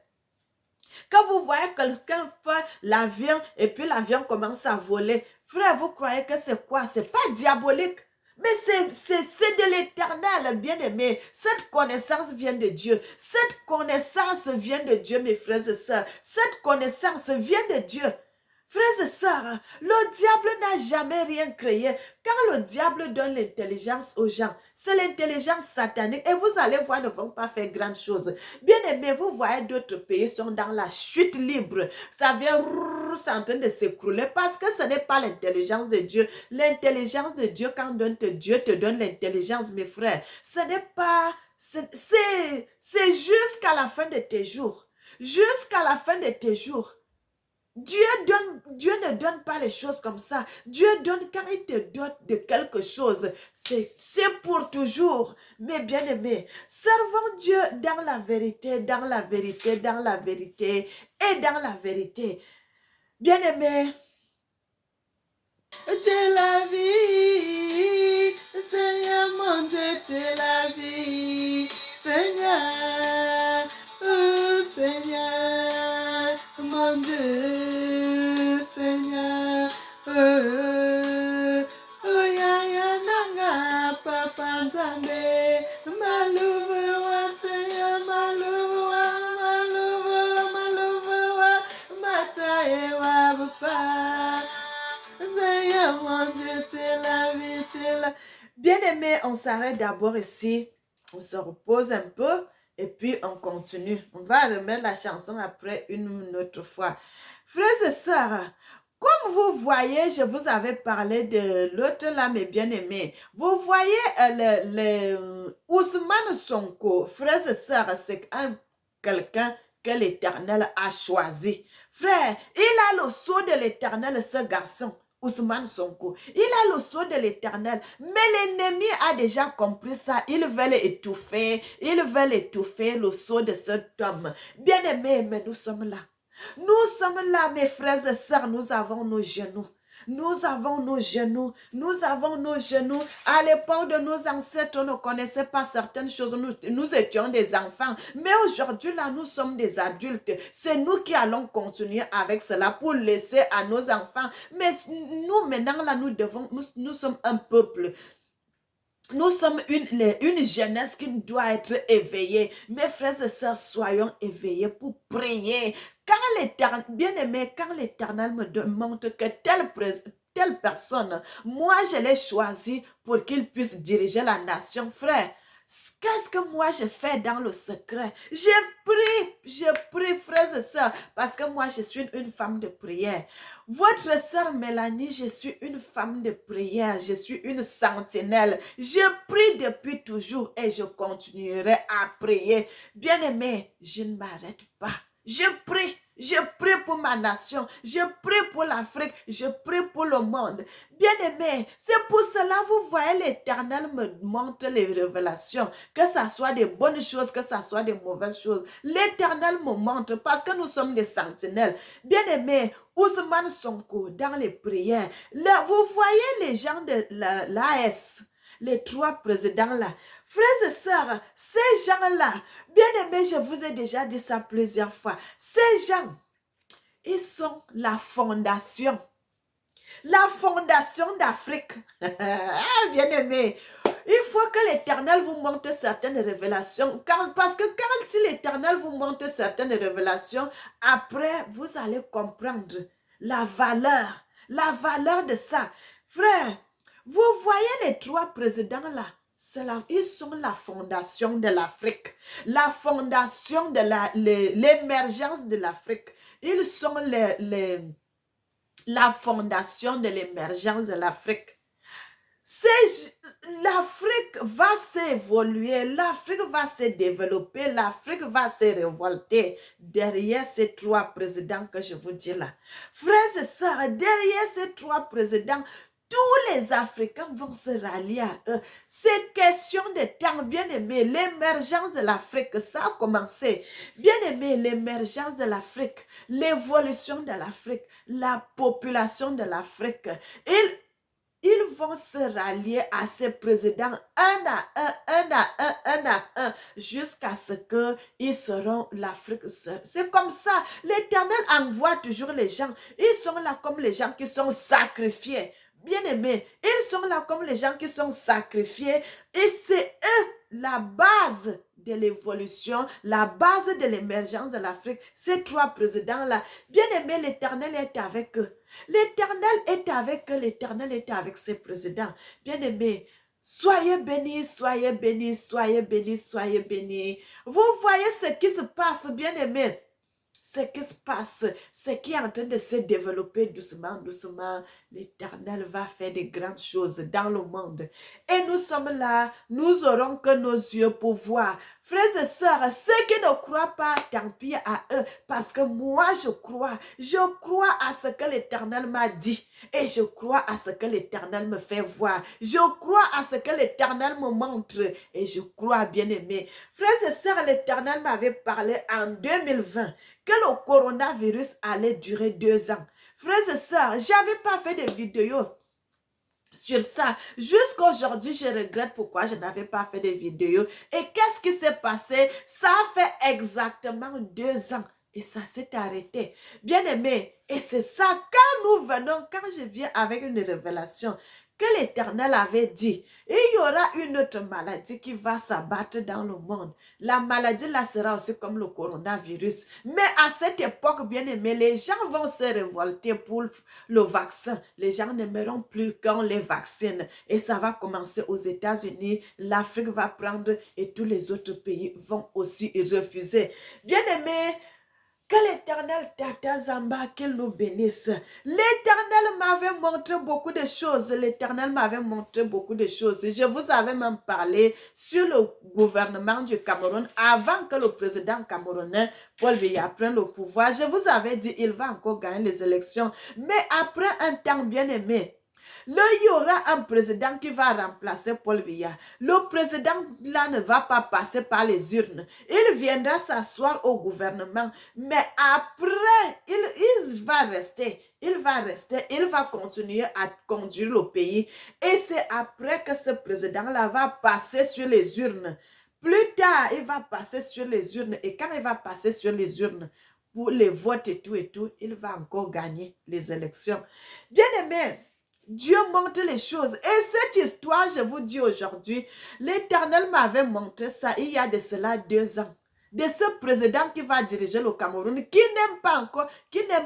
Quand vous voyez quelqu'un faire l'avion et puis l'avion commence à voler, frère, vous croyez que c'est quoi? C'est pas diabolique. Mais c'est de l'Éternel, bien-aimé. Cette connaissance vient de Dieu. Cette connaissance vient de Dieu, mes frères et sœurs. Cette connaissance vient de Dieu. Frères et sœurs, le diable n'a jamais rien créé. Quand le diable donne l'intelligence aux gens, c'est l'intelligence satanique. Et vous allez voir, ne vont pas faire grandes choses. Bien aimé, vous voyez d'autres pays sont dans la chute libre. Ça vient, c'est en train de s'écrouler parce que ce n'est pas l'intelligence de Dieu. L'intelligence de Dieu, quand Dieu te donne l'intelligence, mes frères, ce n'est pas... C'est jusqu'à la fin de tes jours. Jusqu'à la fin de tes jours. Dieu ne donne pas les choses comme ça. Dieu donne quand il te donne de quelque chose. C'est pour toujours. Mais bien aimé, servons Dieu dans la vérité, dans la vérité, dans la vérité et dans la vérité. Bien aimé, c'est la vie. Seigneur mon Dieu, c'est la vie. Seigneur, oh Seigneur, mon Dieu, Seigneur, oh ya ya nanga papa nzambe, maluva Seigneur, maluva, matae wa papa, Seigneur mon Dieu, t'es la vie, t'es la... Bien-aimé, on s'arrête d'abord ici, on se repose un peu et puis on continue. On va remettre la chanson après une autre fois. Frères et sœurs, comme vous voyez, je vous avais parlé de l'autre là, mes bien-aimés. Vous voyez Ousmane Sonko, frères et sœurs, c'est quelqu'un que l'Éternel a choisi. Frère, il a le sceau de l'Éternel, ce garçon. Ousmane Sonko, il a le sceau de l'Éternel, mais l'ennemi a déjà compris ça. Ils veulent étouffer le sceau de cet homme. Bien-aimé, mais nous sommes là. Nous sommes là, mes frères et sœurs, nous avons nos genoux. Nous avons nos genoux, nous avons nos genoux. À l'époque de nos ancêtres, on ne connaissait pas certaines choses. Nous étions des enfants. Mais aujourd'hui, là, nous sommes des adultes. C'est nous qui allons continuer avec cela pour laisser à nos enfants. Mais nous, maintenant, là, nous sommes un peuple. Nous sommes une jeunesse qui doit être éveillée. Mes frères et sœurs, soyons éveillés pour prier. Quand l'Éternel, bien-aimé, quand l'Éternel me montre que telle personne, moi je l'ai choisi pour qu'il puisse diriger la nation, frère. Qu'est-ce que moi je fais dans le secret? Je prie, frères et sœurs, parce que moi je suis une femme de prière. Votre sœur Mélanie, je suis une femme de prière, je suis une sentinelle. Je prie depuis toujours et je continuerai à prier. Bien-aimé, je ne m'arrête pas. Je prie pour ma nation, je prie pour l'Afrique, je prie pour le monde. Bien-aimé, c'est pour cela, vous voyez, l'Éternel me montre les révélations, que ça soit des bonnes choses, que ça soit des mauvaises choses. L'Éternel me montre parce que nous sommes des sentinelles. Bien-aimé, Ousmane Sonko, dans les prières, là, vous voyez les gens de l'AS, les trois présidents là. Frères et sœurs, ces gens-là, bien aimés, je vous ai déjà dit ça plusieurs fois. Ces gens, ils sont la fondation d'Afrique. Bien aimé, il faut que l'Éternel vous montre certaines révélations. Parce que si l'Éternel vous montre certaines révélations, après, vous allez comprendre la valeur de ça. Frère, vous voyez les trois présidents là, ils sont la fondation de l'Afrique, la fondation de l'émergence de l'Afrique. Ils sont la fondation de l'émergence de l'Afrique. L'Afrique va s'évoluer, l'Afrique va se développer, l'Afrique va se révolter derrière ces trois présidents que je vous dis là. Frères et sœurs, derrière ces trois présidents, tous les Africains vont se rallier à eux. C'est question de temps, bien aimé, l'émergence de l'Afrique, ça a commencé. Bien aimé, l'émergence de l'Afrique, l'évolution de l'Afrique, la population de l'Afrique. Ils vont se rallier à ces présidents un à un, jusqu'à ce qu'ils seront l'Afrique seule. C'est comme ça. L'Éternel envoie toujours les gens. Ils sont là comme les gens qui sont sacrifiés. Bien-aimés, ils sont là comme les gens qui sont sacrifiés. Et c'est eux la base de l'évolution, la base de l'émergence de l'Afrique. Ces trois présidents-là, bien-aimés, l'Éternel est avec eux. L'Éternel est avec eux, l'Éternel est avec ses présidents. Bien-aimés, soyez bénis, soyez bénis, soyez bénis, soyez bénis. Vous voyez ce qui se passe, bien-aimés. Ce qui se passe, ce qui est en train de se développer doucement, doucement. L'Éternel va faire de grandes choses dans le monde. Et nous sommes là, nous aurons que nos yeux pour voir. Frères et sœurs, ceux qui ne croient pas, tant pis à eux, parce que moi je crois à ce que l'Éternel m'a dit, et je crois à ce que l'Éternel me fait voir, je crois à ce que l'Éternel me montre, et je crois, bien aimé. Frères et sœurs, l'Éternel m'avait parlé en 2020 que le coronavirus allait durer 2 ans. Frères et sœurs, j'avais pas fait de vidéo sur ça. Jusqu'à aujourd'hui, je regrette pourquoi je n'avais pas fait de vidéo. Et qu'est-ce qui s'est passé? Ça a fait exactement 2 ans. Et ça s'est arrêté. Bien aimé, et c'est ça, quand je viens avec une révélation, que l'Éternel avait dit, il y aura une autre maladie qui va s'abattre dans le monde. La maladie là sera aussi comme le coronavirus. Mais à cette époque, bien aimé, les gens vont se révolter pour le vaccin. Les gens n'aimeront plus qu'on les vaccine. Et ça va commencer aux États-Unis. L'Afrique va prendre et tous les autres pays vont aussi refuser. Bien aimé, que l'Éternel Tata Zamba, qu'il nous bénisse. L'Éternel m'avait montré beaucoup de choses. L'Éternel m'avait montré beaucoup de choses. Je vous avais même parlé sur le gouvernement du Cameroun avant que le président camerounais Paul Biya prenne le pouvoir. Je vous avais dit il va encore gagner les élections. Mais après un temps bien aimé, là, il y aura un président qui va remplacer Paul Biya. Le président là ne va pas passer par les urnes. Il viendra s'asseoir au gouvernement. Mais après, il va rester. Il va continuer à conduire le pays. Et c'est après que ce président-là va passer sur les urnes. Plus tard, il va passer sur les urnes. Et quand il va passer sur les urnes, pour les votes et tout, il va encore gagner les élections. Bien aimé, Dieu montre les choses. Et cette histoire, je vous dis aujourd'hui, l'Éternel m'avait montré ça il y a de cela 2 ans. De ce président qui va diriger le Cameroun, qui n'est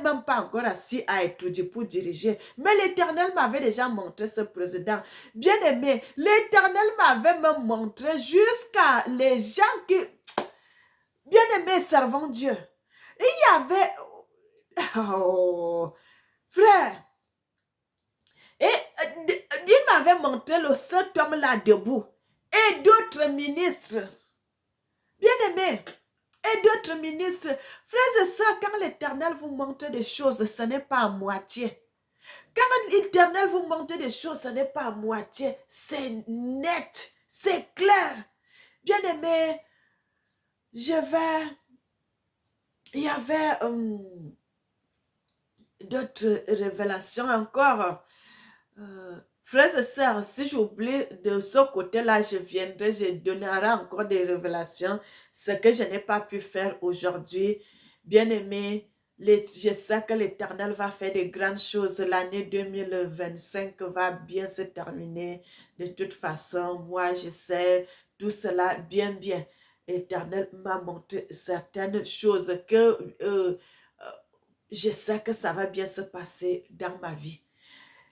même pas encore assis à étudier pour diriger. Mais l'Éternel m'avait déjà montré ce président. Bien aimé, l'Éternel m'avait même montré jusqu'à les gens qui, bien aimés, servant Dieu. Il y avait, oh, frère, et il m'avait montré cet homme-là debout. Et d'autres ministres. Bien-aimés. Et d'autres ministres. Frères et sœurs, quand l'Éternel vous montre des choses, ce n'est pas à moitié. Quand l'Éternel vous montre des choses, ce n'est pas à moitié. C'est net. C'est clair. Bien-aimés, il y avait d'autres révélations encore. Frères et sœurs, si j'oublie de ce côté-là, je donnerai encore des révélations, ce que je n'ai pas pu faire aujourd'hui. Bien-aimé, je sais que l'Éternel va faire de grandes choses. L'année 2025 va bien se terminer. De toute façon, moi, je sais tout cela bien. L'Éternel m'a montré certaines choses que je sais que ça va bien se passer dans ma vie.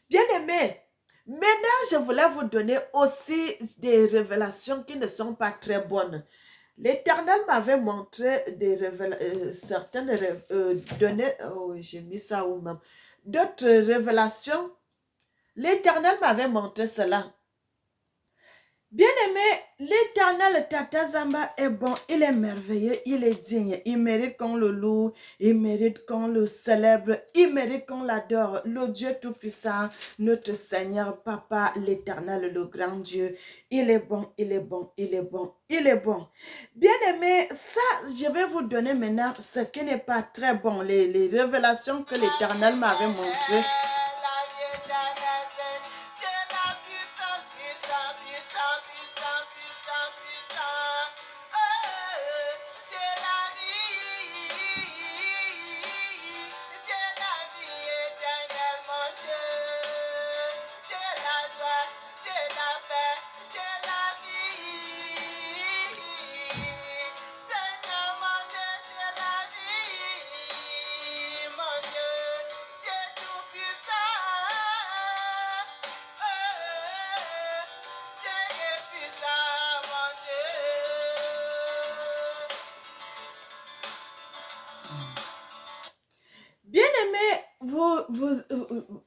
Bien-aimés, maintenant je voulais vous donner aussi des révélations qui ne sont pas très bonnes. L'Éternel m'avait montré certaines données, oh, j'ai mis ça où même, d'autres révélations. L'Éternel m'avait montré cela. Bien-aimé, l'Éternel Tata Zamba est bon, il est merveilleux, il est digne. Il mérite qu'on le loue, il mérite qu'on le célèbre, il mérite qu'on l'adore. Le Dieu Tout-Puissant, notre Seigneur, Papa, l'Éternel, le grand Dieu. Il est bon, il est bon, il est bon, il est bon. Bien-aimé, ça, je vais vous donner maintenant ce qui n'est pas très bon, les révélations que l'Éternel m'avait montrées. Bien-aimés,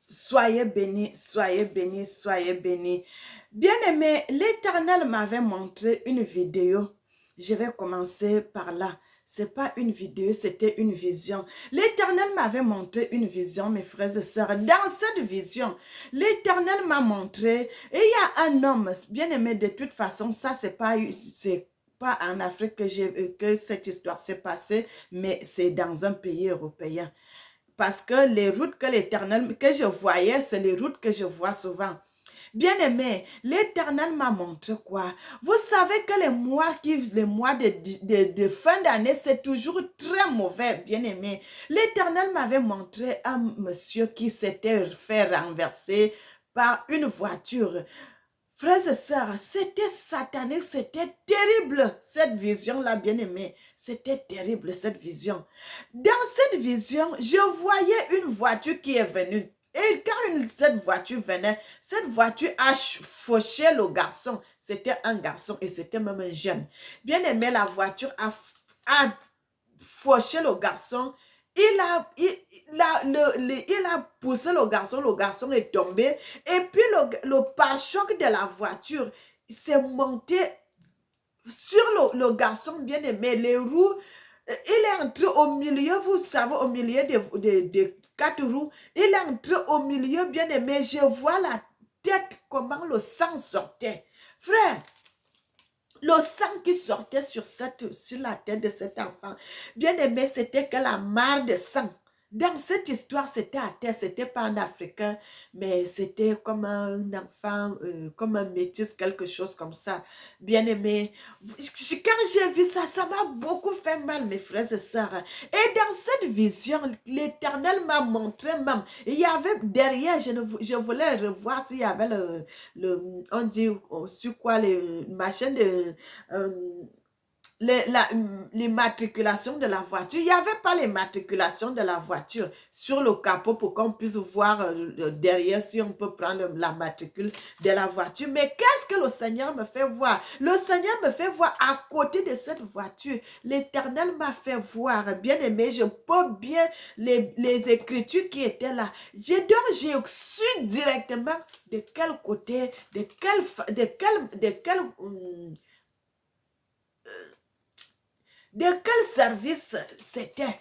soyez bénis, soyez bénis, soyez bénis. Bien-aimés, l'Éternel m'avait montré une vidéo. Je vais commencer par là. C'est pas une vidéo, c'était une vision. L'Éternel m'avait montré une vision, mes frères et sœurs. Dans cette vision, l'Éternel m'a montré, et il y a un homme, bien-aimé, de toute façon, ça c'est pas en Afrique que cette histoire s'est passée, mais c'est dans un pays européen. Parce que les routes que l'Éternel, que je voyais, c'est les routes que je vois souvent. Bien-aimé, l'Éternel m'a montré quoi? Vous savez que les mois de fin d'année, c'est toujours très mauvais, bien-aimé. L'Éternel m'avait montré un monsieur qui s'était fait renverser par une voiture. Frères et sœurs, c'était satanique, c'était terrible, cette vision-là, bien-aimée. C'était terrible, cette vision. Dans cette vision, je voyais une voiture qui est venue. Et quand cette voiture venait, cette voiture a fauché le garçon. C'était un garçon et c'était même un jeune. Bien-aimé, la voiture a fauché le garçon. Il a poussé le garçon est tombé. Et puis le pare-choc de la voiture s'est monté sur le garçon bien-aimé. Les roues, il est entré au milieu, vous savez, au milieu de quatre roues. Il est entré au milieu bien-aimé. Je vois la tête, comment le sang sortait. Frère, le sang qui sortait sur la tête de cet enfant, bien aimé, c'était que la mare de sang. Dans cette histoire, c'était à terre, c'était pas un Africain, mais c'était comme un enfant, comme un métis, quelque chose comme ça. Bien aimé, quand j'ai vu ça, ça m'a beaucoup fait mal, mes frères et sœurs. Et dans cette vision, l'Éternel m'a montré même, il y avait derrière, je voulais revoir s'il y avait on dit, sur quoi, les machines de euh, les matriculations de la voiture. Il n'y avait pas les matriculations de la voiture sur le capot pour qu'on puisse voir derrière si on peut prendre la matricule de la voiture. Mais qu'est-ce que le Seigneur me fait voir? Le Seigneur me fait voir à côté de cette voiture. L'Éternel m'a fait voir, bien aimé, je peux bien les écritures qui étaient là. J'ai su directement de quel côté, de quel service c'était.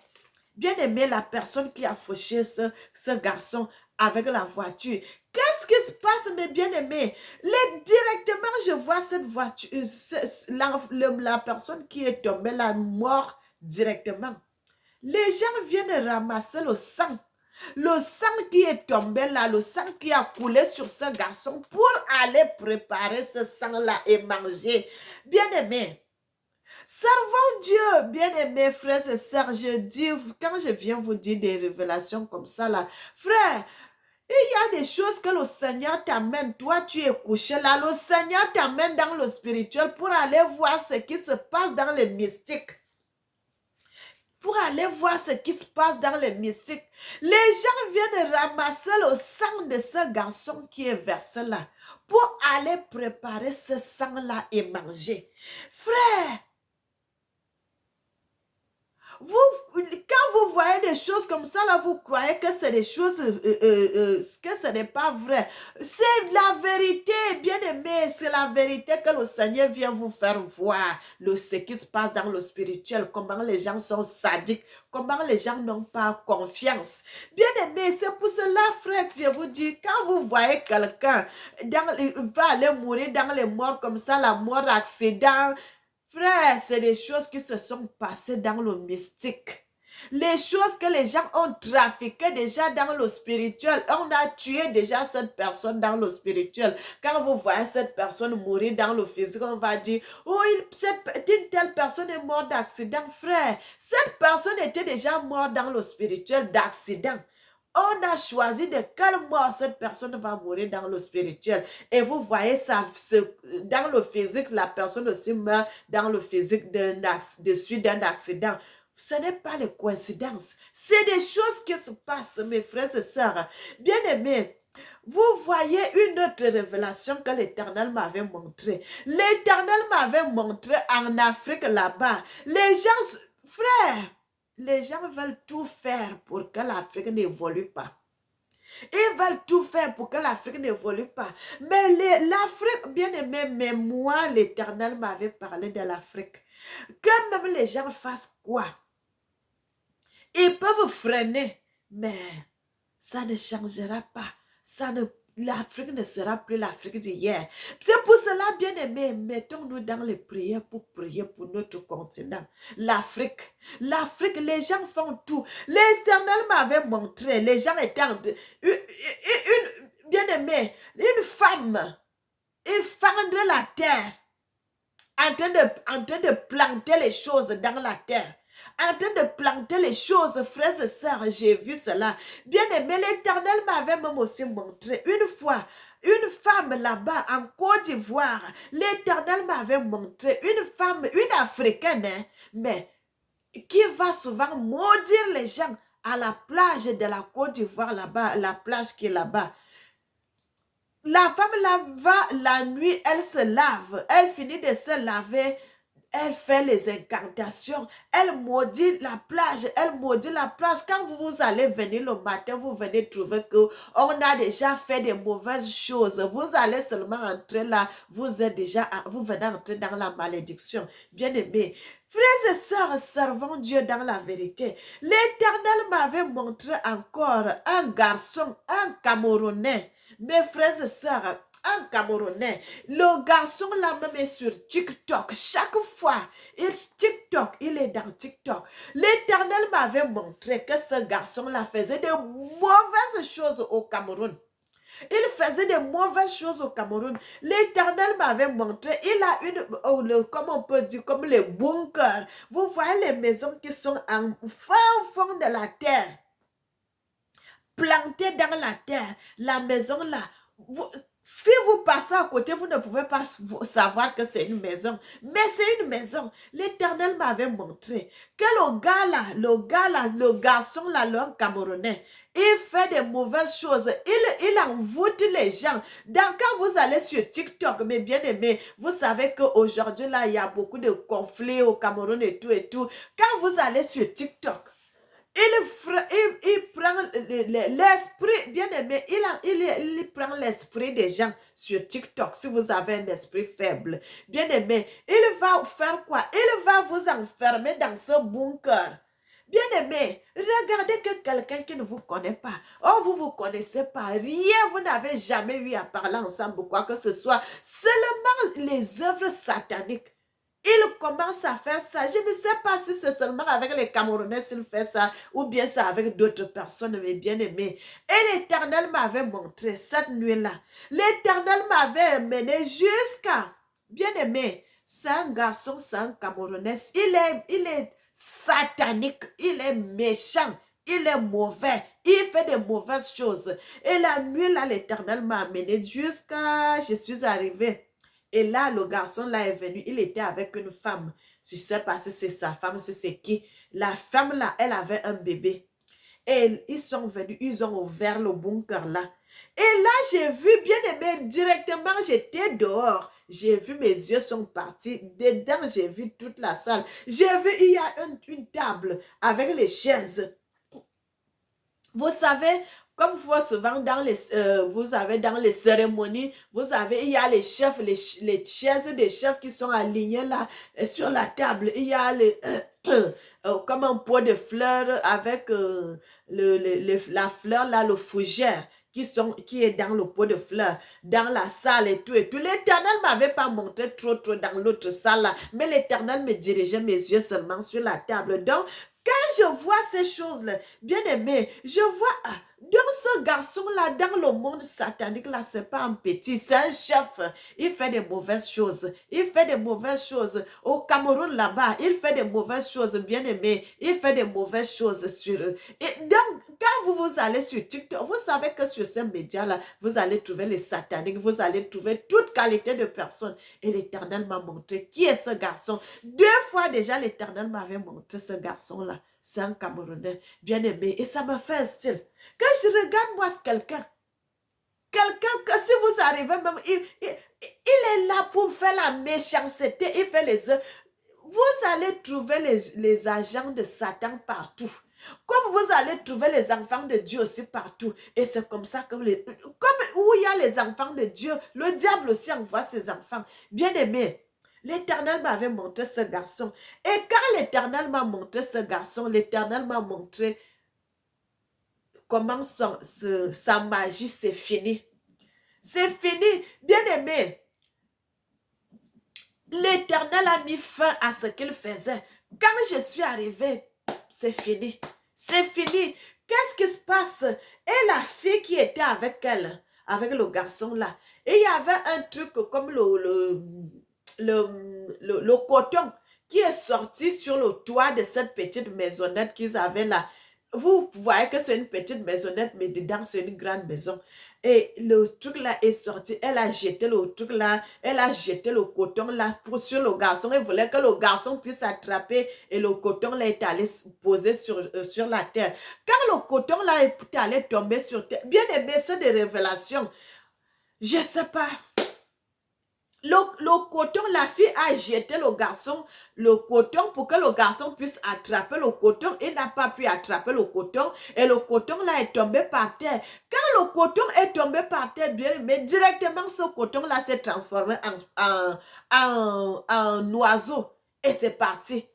Bien aimé, la personne qui a fauché ce garçon avec la voiture. Qu'est-ce qui se passe, mes bien-aimés? Directement, je vois cette voiture, la personne qui est tombée, la mort directement. Les gens viennent ramasser le sang. Le sang qui est tombé là, le sang qui a coulé sur ce garçon pour aller préparer ce sang-là et manger. Bien-aimé, servons Dieu, bien-aimés frères et sœurs, quand je viens vous dire des révélations comme ça là, frère, il y a des choses que le Seigneur t'amène, toi tu es couché là, le Seigneur t'amène dans le spirituel pour aller voir ce qui se passe dans le mystique. pour aller voir ce qui se passe dans les mystiques. Les gens viennent ramasser le sang de ce garçon qui est versé là pour aller préparer ce sang-là et manger. Frère, quand vous voyez des choses comme ça, là, vous croyez que c'est des choses, que ce n'est pas vrai. C'est la vérité, bien aimé. C'est la vérité que le Seigneur vient vous faire voir. Ce qui se passe dans le spirituel, comment les gens sont sadiques, comment les gens n'ont pas confiance. Bien aimé, c'est pour cela, frère, que je vous dis, quand vous voyez quelqu'un va aller mourir dans les morts comme ça, la mort accident, frère, c'est des choses qui se sont passées dans le mystique. Les choses que les gens ont trafiquées déjà dans le spirituel. On a tué déjà cette personne dans le spirituel. Quand vous voyez cette personne mourir dans le physique, on va dire, oh, une telle personne est morte d'accident. Frère, cette personne était déjà morte dans le spirituel d'accident. On a choisi de quelle mort cette personne va mourir dans le spirituel. Et vous voyez ça, dans le physique, la personne aussi meurt dans le physique de suite d'un accident. Ce n'est pas les coïncidences. C'est des choses qui se passent, mes frères et sœurs. Bien aimés, vous voyez une autre révélation que l'Éternel m'avait montrée. L'Éternel m'avait montré en Afrique là-bas. Les gens, frères, les gens veulent tout faire pour que l'Afrique n'évolue pas. Ils veulent tout faire pour que l'Afrique n'évolue pas. Mais l'Afrique, bien aimé, mais moi, l'Éternel m'avait parlé de l'Afrique. Que même les gens fassent quoi? Ils peuvent freiner, mais ça ne changera pas. L'Afrique ne sera plus l'Afrique d'hier. C'est pour cela, bien aimé, mettons-nous dans les prières pour prier pour notre continent. L'Afrique. L'Afrique, les gens font tout. L'Éternel m'avait montré, les gens étaient bien aimé, une femme, ils fendent la terre, en train de planter les choses dans la terre. En train de planter les choses, frères et sœurs, j'ai vu cela. Bien aimé, l'Éternel m'avait même aussi montré une fois, une femme là-bas en Côte d'Ivoire. L'Éternel m'avait montré une femme, une Africaine, hein, mais qui va souvent maudire les gens à la plage de la Côte d'Ivoire là-bas, la plage qui est là-bas. La femme là va la nuit, elle se lave, elle finit de se laver. Elle fait les incantations, elle maudit la plage, elle maudit la plage. Quand vous allez venir le matin, vous venez trouver qu'on a déjà fait des mauvaises choses. Vous allez seulement entrer là, vous venez entrer dans la malédiction. Bien aimé, frères et sœurs, servons Dieu dans la vérité. L'Éternel m'avait montré encore un garçon, un Camerounais. Mes frères et sœurs, un Camerounais. Le garçon là-même est sur TikTok. Chaque fois, il est dans TikTok. L'Éternel m'avait montré que ce garçon-là faisait de mauvaises choses au Cameroun. Il faisait de mauvaises choses au Cameroun. L'Éternel m'avait montré, il a comme on peut dire, comme les bunkers. Vous voyez les maisons qui sont en fond de la terre. Plantées dans la terre. La maison là. Si vous passez à côté, vous ne pouvez pas savoir que c'est une maison. Mais c'est une maison. L'Éternel m'avait montré que le garçon là, le Camerounais, il fait des mauvaises choses. Il envoûte les gens. Quand vous allez sur TikTok, mes bien-aimés, vous savez qu'aujourd'hui, là, il y a beaucoup de conflits au Cameroun et tout et tout. Quand vous allez sur TikTok, il prend l'esprit, bien aimé, il prend l'esprit des gens sur TikTok. Si vous avez un esprit faible, bien aimé, il va faire quoi? Il va vous enfermer dans ce bunker. Bien aimé, regardez que quelqu'un qui ne vous connaît pas, oh, vous ne vous connaissez pas, rien, vous n'avez jamais eu à parler ensemble ou quoi que ce soit, seulement les œuvres sataniques. Il commence à faire ça. Je ne sais pas si c'est seulement avec les Camerounais s'il fait ça ou bien c'est avec d'autres personnes, mes bien-aimés. Et l'Éternel m'avait montré cette nuit-là. L'Éternel m'avait mené jusqu'à, bien-aimé, c'est un garçon, c'est un Camerounais. Il est satanique, il est méchant, il est mauvais, il fait des mauvaises choses. Et la nuit-là, l'Éternel m'a amené jusqu'à, je suis arrivée. Et là, le garçon là est venu, il était avec une femme. Je ne sais pas si c'est sa femme, si c'est qui. La femme là, elle avait un bébé. Et ils sont venus, ils ont ouvert le bunker là. Et là, j'ai vu, bien aimé, directement, j'étais dehors. J'ai vu, mes yeux sont partis. Dedans, j'ai vu toute la salle. J'ai vu, il y a une table avec les chaises. Vous savez, comme vous souvent dans vous avez dans les cérémonies, vous avez, il y a les chefs, les chaises des chefs qui sont alignés là sur la table. Il y a comme un pot de fleurs avec la fleur là, le fougère qui est dans le pot de fleurs, dans la salle et tout et tout. L'Éternel ne m'avait pas montré trop dans l'autre salle là, mais l'Éternel me dirigeait mes yeux seulement sur la table. Donc, quand je vois ces choses-là, bien aimé, je vois, dans ce garçon-là, dans le monde satanique, là, c'est pas un petit, c'est un chef. Il fait des mauvaises choses. Il fait des mauvaises choses. Au Cameroun, là-bas, il fait des mauvaises choses, bien aimé. Il fait des mauvaises choses sur eux. Et donc, quand vous allez sur TikTok, vous savez que sur ces médias-là, vous allez trouver les sataniques, vous allez trouver toute qualité de personnes. Et l'Éternel m'a montré qui est ce garçon. 2 fois déjà, l'Éternel m'avait montré ce garçon-là. C'est un Camerounais, bien aimé. Et ça m'a fait un style. Quand je regarde, moi, quelqu'un que si vous arrivez même, il est là pour faire la méchanceté, il fait les œuvres. Vous allez trouver les agents de Satan partout. Comme vous allez trouver les enfants de Dieu aussi partout. Et c'est comme ça que comme où il y a les enfants de Dieu, le diable aussi envoie ses enfants. Bien aimé, l'Éternel m'avait montré ce garçon. Et quand l'Éternel m'a montré ce garçon, l'Éternel m'a montré comment sa magie, c'est fini. C'est fini. Bien aimé, l'Éternel a mis fin à ce qu'il faisait. Quand je suis arrivée, c'est fini. C'est fini. Qu'est-ce qui se passe? Et la fille qui était avec elle, avec le garçon là, et il y avait un truc comme le coton qui est sorti sur le toit de cette petite maisonnette qu'ils avaient là. Vous voyez que c'est une petite maisonnette, mais dedans, c'est une grande maison. Et le truc là est sorti. Elle a jeté le truc là. Elle a jeté le coton là sur le garçon. Elle voulait que le garçon puisse attraper. Et le coton là est allé poser sur la terre. Quand le coton là est allé tomber sur terre, bien aimé, c'est des révélations. Je ne sais pas. Le coton, la fille a jeté le garçon, le coton pour que le garçon puisse attraper le coton. Il n'a pas pu attraper le coton et le coton là est tombé par terre. Quand le coton est tombé par terre, bien, mais directement ce coton là s'est transformé en oiseau et c'est parti.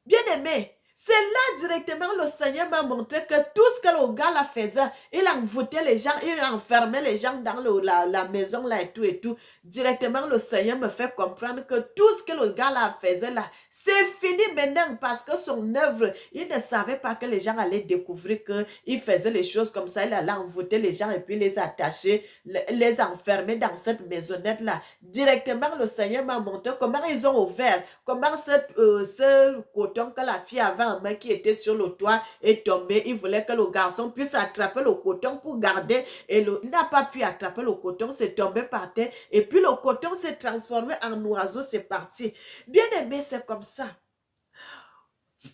Bien aimé, c'est là directement le Seigneur m'a montré que tout ce que le gars là faisait, il envoûtait les gens, il enfermait les gens dans la maison là et tout et tout. Directement le Seigneur me fait comprendre que tout ce que le gars là faisait là, c'est fini maintenant parce que son œuvre, il ne savait pas que les gens allaient découvrir qu'il faisait les choses comme ça, il allait envoûter les gens et puis les attacher, les enfermer dans cette maisonnette là. Directement le Seigneur m'a montré comment ils ont ouvert, comment ce coton que la fille avait en main qui était sur le toit est tombé. Il voulait que le garçon puisse attraper le coton pour garder et il n'a pas pu attraper le coton, c'est tombé par terre et puis le coton s'est transformé en oiseau, c'est parti. Bien aimé, c'est comme ça.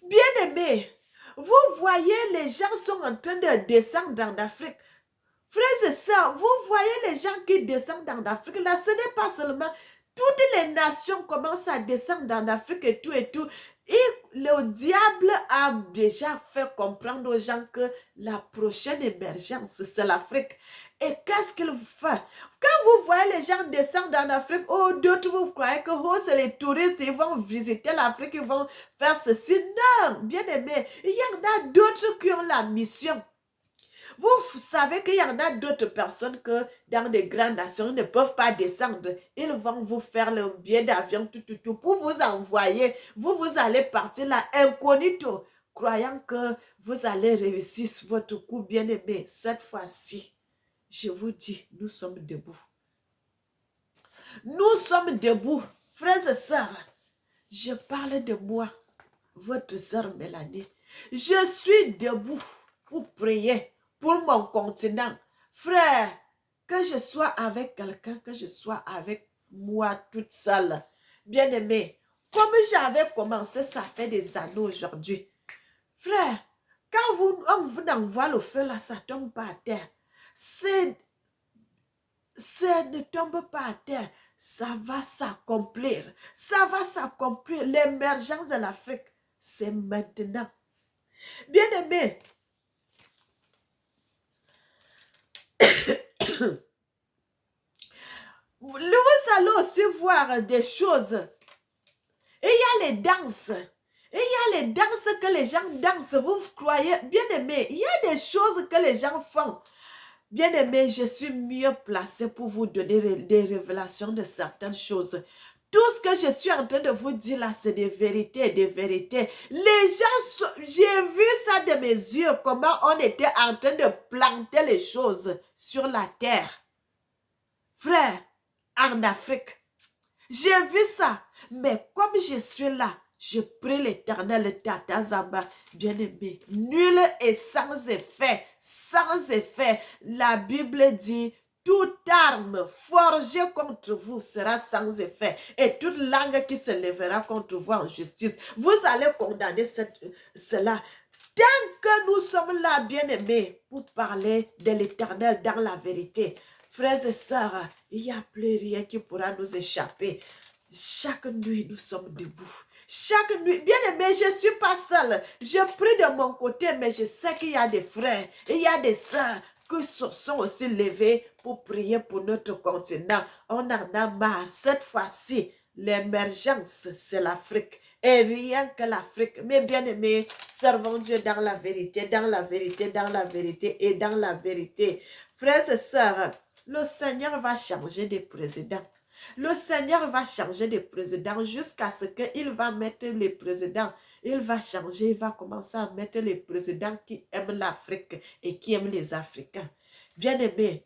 Bien aimé, vous voyez, les gens sont en train de descendre en Afrique. Frères et sœurs, vous voyez les gens qui descendent en Afrique. Là, ce n'est pas seulement toutes les nations commencent à descendre en Afrique et tout et tout. Et le diable a déjà fait comprendre aux gens que la prochaine émergence, c'est l'Afrique. Et qu'est-ce qu'il fait? Quand vous voyez les gens descendre en Afrique, oh, d'autres vous croyez que oh, c'est les touristes, ils vont visiter l'Afrique, ils vont faire ceci. Non, bien aimé, il y en a d'autres qui ont la mission. Vous savez qu'il y en a d'autres personnes que dans des grandes nations ne peuvent pas descendre. Ils vont vous faire le billet d'avion, tout, pour vous envoyer. Vous allez partir là, incognito, croyant que vous allez réussir votre coup bien aimé. Cette fois-ci, je vous dis, nous sommes debout. Nous sommes debout, frères et sœurs. Je parle de moi, votre sœur Mélanie. Je suis debout pour prier pour mon continent. Frère, que je sois avec quelqu'un, que je sois avec moi toute seule. Bien-aimé, Comme j'avais commencé, ça fait des années aujourd'hui. Frère, quand on vous envoie le feu là, ça tombe pas à terre. Ça ne tombe pas à terre. Ça va s'accomplir. Ça va s'accomplir. L'émergence de l'Afrique, c'est maintenant. Bien-aimés, vous allez aussi voir des choses. Et il y a les danses. Et il y a les danses que les gens dansent. Vous croyez, bien-aimés, il y a des choses que les gens font. Bien-aimés, je suis mieux placée pour vous donner des révélations de certaines choses. Tout ce que je suis en train de vous dire là, c'est des vérités, des vérités. Les gens, j'ai vu ça de mes yeux, comment on était en train de planter les choses sur la terre. Frère, en Afrique, j'ai vu ça. Mais comme je suis là, je prie l'Éternel, Tata Zamba, bien-aimé, nul et sans effet, sans effet. La Bible dit, toute arme forgée contre vous sera sans effet. Et toute langue qui se lèvera contre vous en justice, vous allez condamner cela. Tant que nous sommes là, bien-aimés, pour parler de l'Éternel dans la vérité, frères et sœurs, il n'y a plus rien qui pourra nous échapper. Chaque nuit, nous sommes debout. Chaque nuit, bien aimé, je ne suis pas seule. Je prie de mon côté, mais je sais qu'il y a des frères et il y a des sœurs qui sont aussi levés pour prier pour notre continent. On en a marre. Cette fois-ci, l'émergence, c'est l'Afrique. Et rien que l'Afrique. Mais bien aimé, servons Dieu dans la vérité, dans la vérité, dans la vérité et dans la vérité. Frères et sœurs, le Seigneur va changer de président. Le Seigneur va changer de président jusqu'à ce qu'il va mettre les présidents. Il va changer, il va commencer à mettre les présidents qui aiment l'Afrique et qui aiment les Africains. Bien-aimés,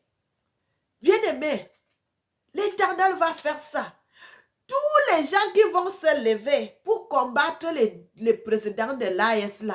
l'Éternel va faire ça. Tous les gens qui vont se lever pour combattre les présidents de l'AS là,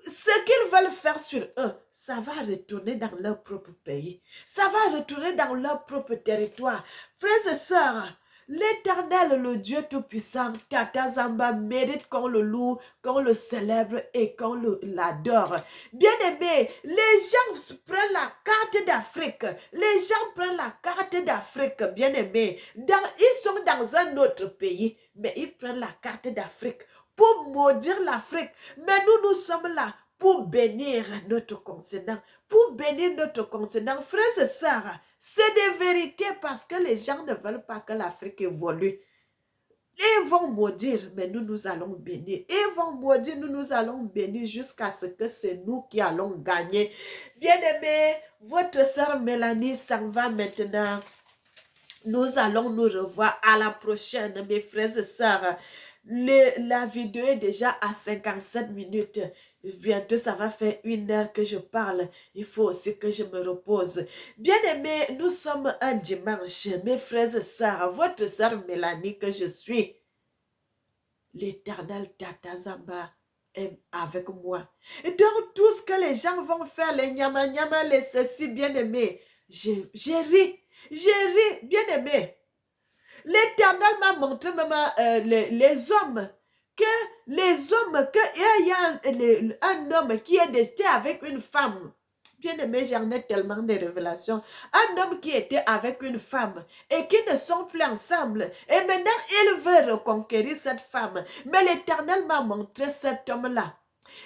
ce qu'ils veulent faire sur eux, ça va retourner dans leur propre pays. Ça va retourner dans leur propre territoire. Frères et sœurs, l'Éternel, le Dieu Tout-Puissant, Tata Zamba, mérite qu'on le loue, qu'on le célèbre et qu'on l'adore. Bien-aimés, les gens prennent la carte d'Afrique. Les gens prennent la carte d'Afrique, bien-aimés. Ils sont dans un autre pays, mais ils prennent la carte d'Afrique pour maudire l'Afrique. Mais nous sommes là pour bénir notre continent. Pour bénir notre continent. Frères et sœurs, c'est des vérités parce que les gens ne veulent pas que l'Afrique évolue. Ils vont maudire, mais nous allons bénir. Ils vont maudire, nous allons bénir jusqu'à ce que c'est nous qui allons gagner. Bien-aimés, votre sœur Mélanie s'en va maintenant. Nous allons nous revoir à la prochaine, mes frères et sœurs. La vidéo est déjà à 57 minutes. Bientôt, ça va faire 1 heure que je parle. Il faut aussi que je me repose. Bien-aimés, nous sommes un dimanche. Mes frères et sœurs, votre sœur Mélanie que je suis, l'Éternel Tata Zamba est avec moi. Et donc, tout ce que les gens vont faire, les nyama, les ceci, bien-aimés, j'ai ri. J'ai ri, bien-aimé. L'Éternel m'a montré même les hommes, qu'il y a un homme qui est resté avec une femme. Bien-aimé, j'en ai tellement de révélations. Un homme qui était avec une femme et qui ne sont plus ensemble. Et maintenant, il veut reconquérir cette femme. Mais l'Éternel m'a montré cet homme-là.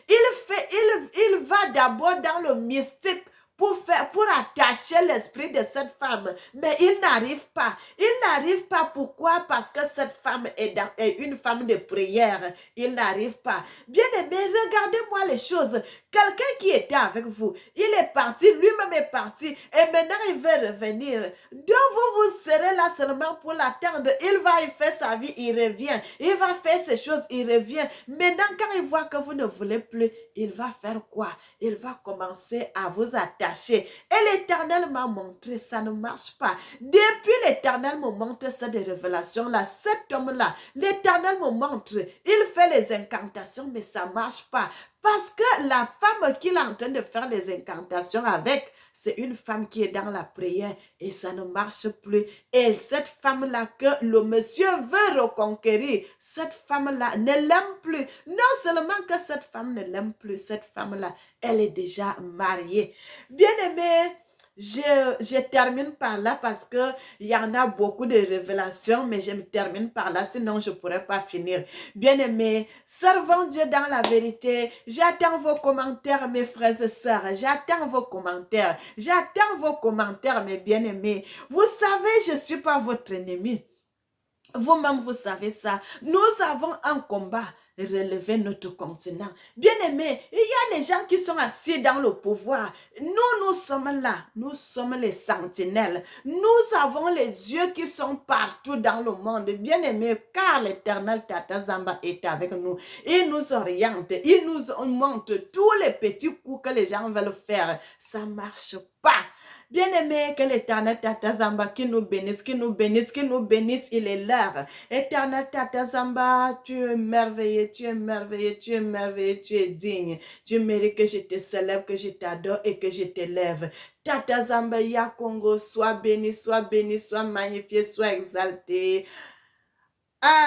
Il va d'abord dans le mystique pour attacher l'esprit de cette femme. Mais il n'arrive pas. Il n'arrive pas. Pourquoi? Parce que cette femme est une femme de prière. Il n'arrive pas. Bien-aimé, regardez-moi les choses. Quelqu'un qui était avec vous, il est parti, lui-même est parti, et maintenant il veut revenir. Donc vous serez là seulement pour l'attendre. Il va y faire sa vie, il revient. Il va faire ses choses, il revient. Maintenant, quand il voit que vous ne voulez plus, il va faire quoi? Il va commencer à vous attacher. Et l'Éternel m'a montré, ça ne marche pas. Depuis l'Éternel me montre cette révélation-là, cet homme-là, l'Éternel me montre, il fait les incantations, mais ça ne marche pas. Parce que la femme qu'il est en train de faire des incantations avec, c'est une femme qui est dans la prière et ça ne marche plus. Et cette femme-là que le monsieur veut reconquérir, cette femme-là ne l'aime plus. Non seulement que cette femme ne l'aime plus, cette femme-là, elle est déjà mariée. Bien-aimé, je termine par là parce que il y en a beaucoup de révélations, mais je me termine par là, sinon je ne pourrais pas finir. Bien-aimés, servons Dieu dans la vérité. J'attends vos commentaires, mes frères et sœurs. J'attends vos commentaires. J'attends vos commentaires, mes bien-aimés. Vous savez, je ne suis pas votre ennemi. Vous-même, vous savez ça. Nous avons un combat. Relever notre continent. Bien-aimés, il y a des gens qui sont assis dans le pouvoir. Nous sommes là. Nous sommes les sentinelles. Nous avons les yeux qui sont partout dans le monde. Bien-aimés, car l'Éternel Tata Zamba est avec nous. Il nous oriente. Il nous montre tous les petits coups que les gens veulent faire. Ça ne marche pas. Bien-aimé, que l'Éternel Tata Zamba qui nous bénisse, qui nous bénisse, qui nous bénisse, il est l'heure. Éternel Tata Zamba, tu es merveilleux, tu es merveilleux, tu es merveilleux, tu es digne. Tu mérites que je te célèbre, que je t'adore et que je t'élève. Tata Zamba, Ya Congo, sois béni, sois magnifié, sois exalté.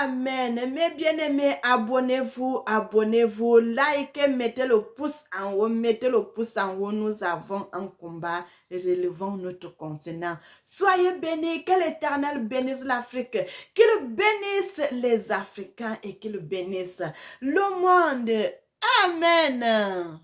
Amen. Mes bien-aimés, abonnez-vous, abonnez-vous, likez, mettez le pouce en haut, mettez le pouce en haut. Nous avons un combat, relevons notre continent. Soyez bénis, que l'Éternel bénisse l'Afrique, qu'il bénisse les Africains et qu'il bénisse le monde. Amen.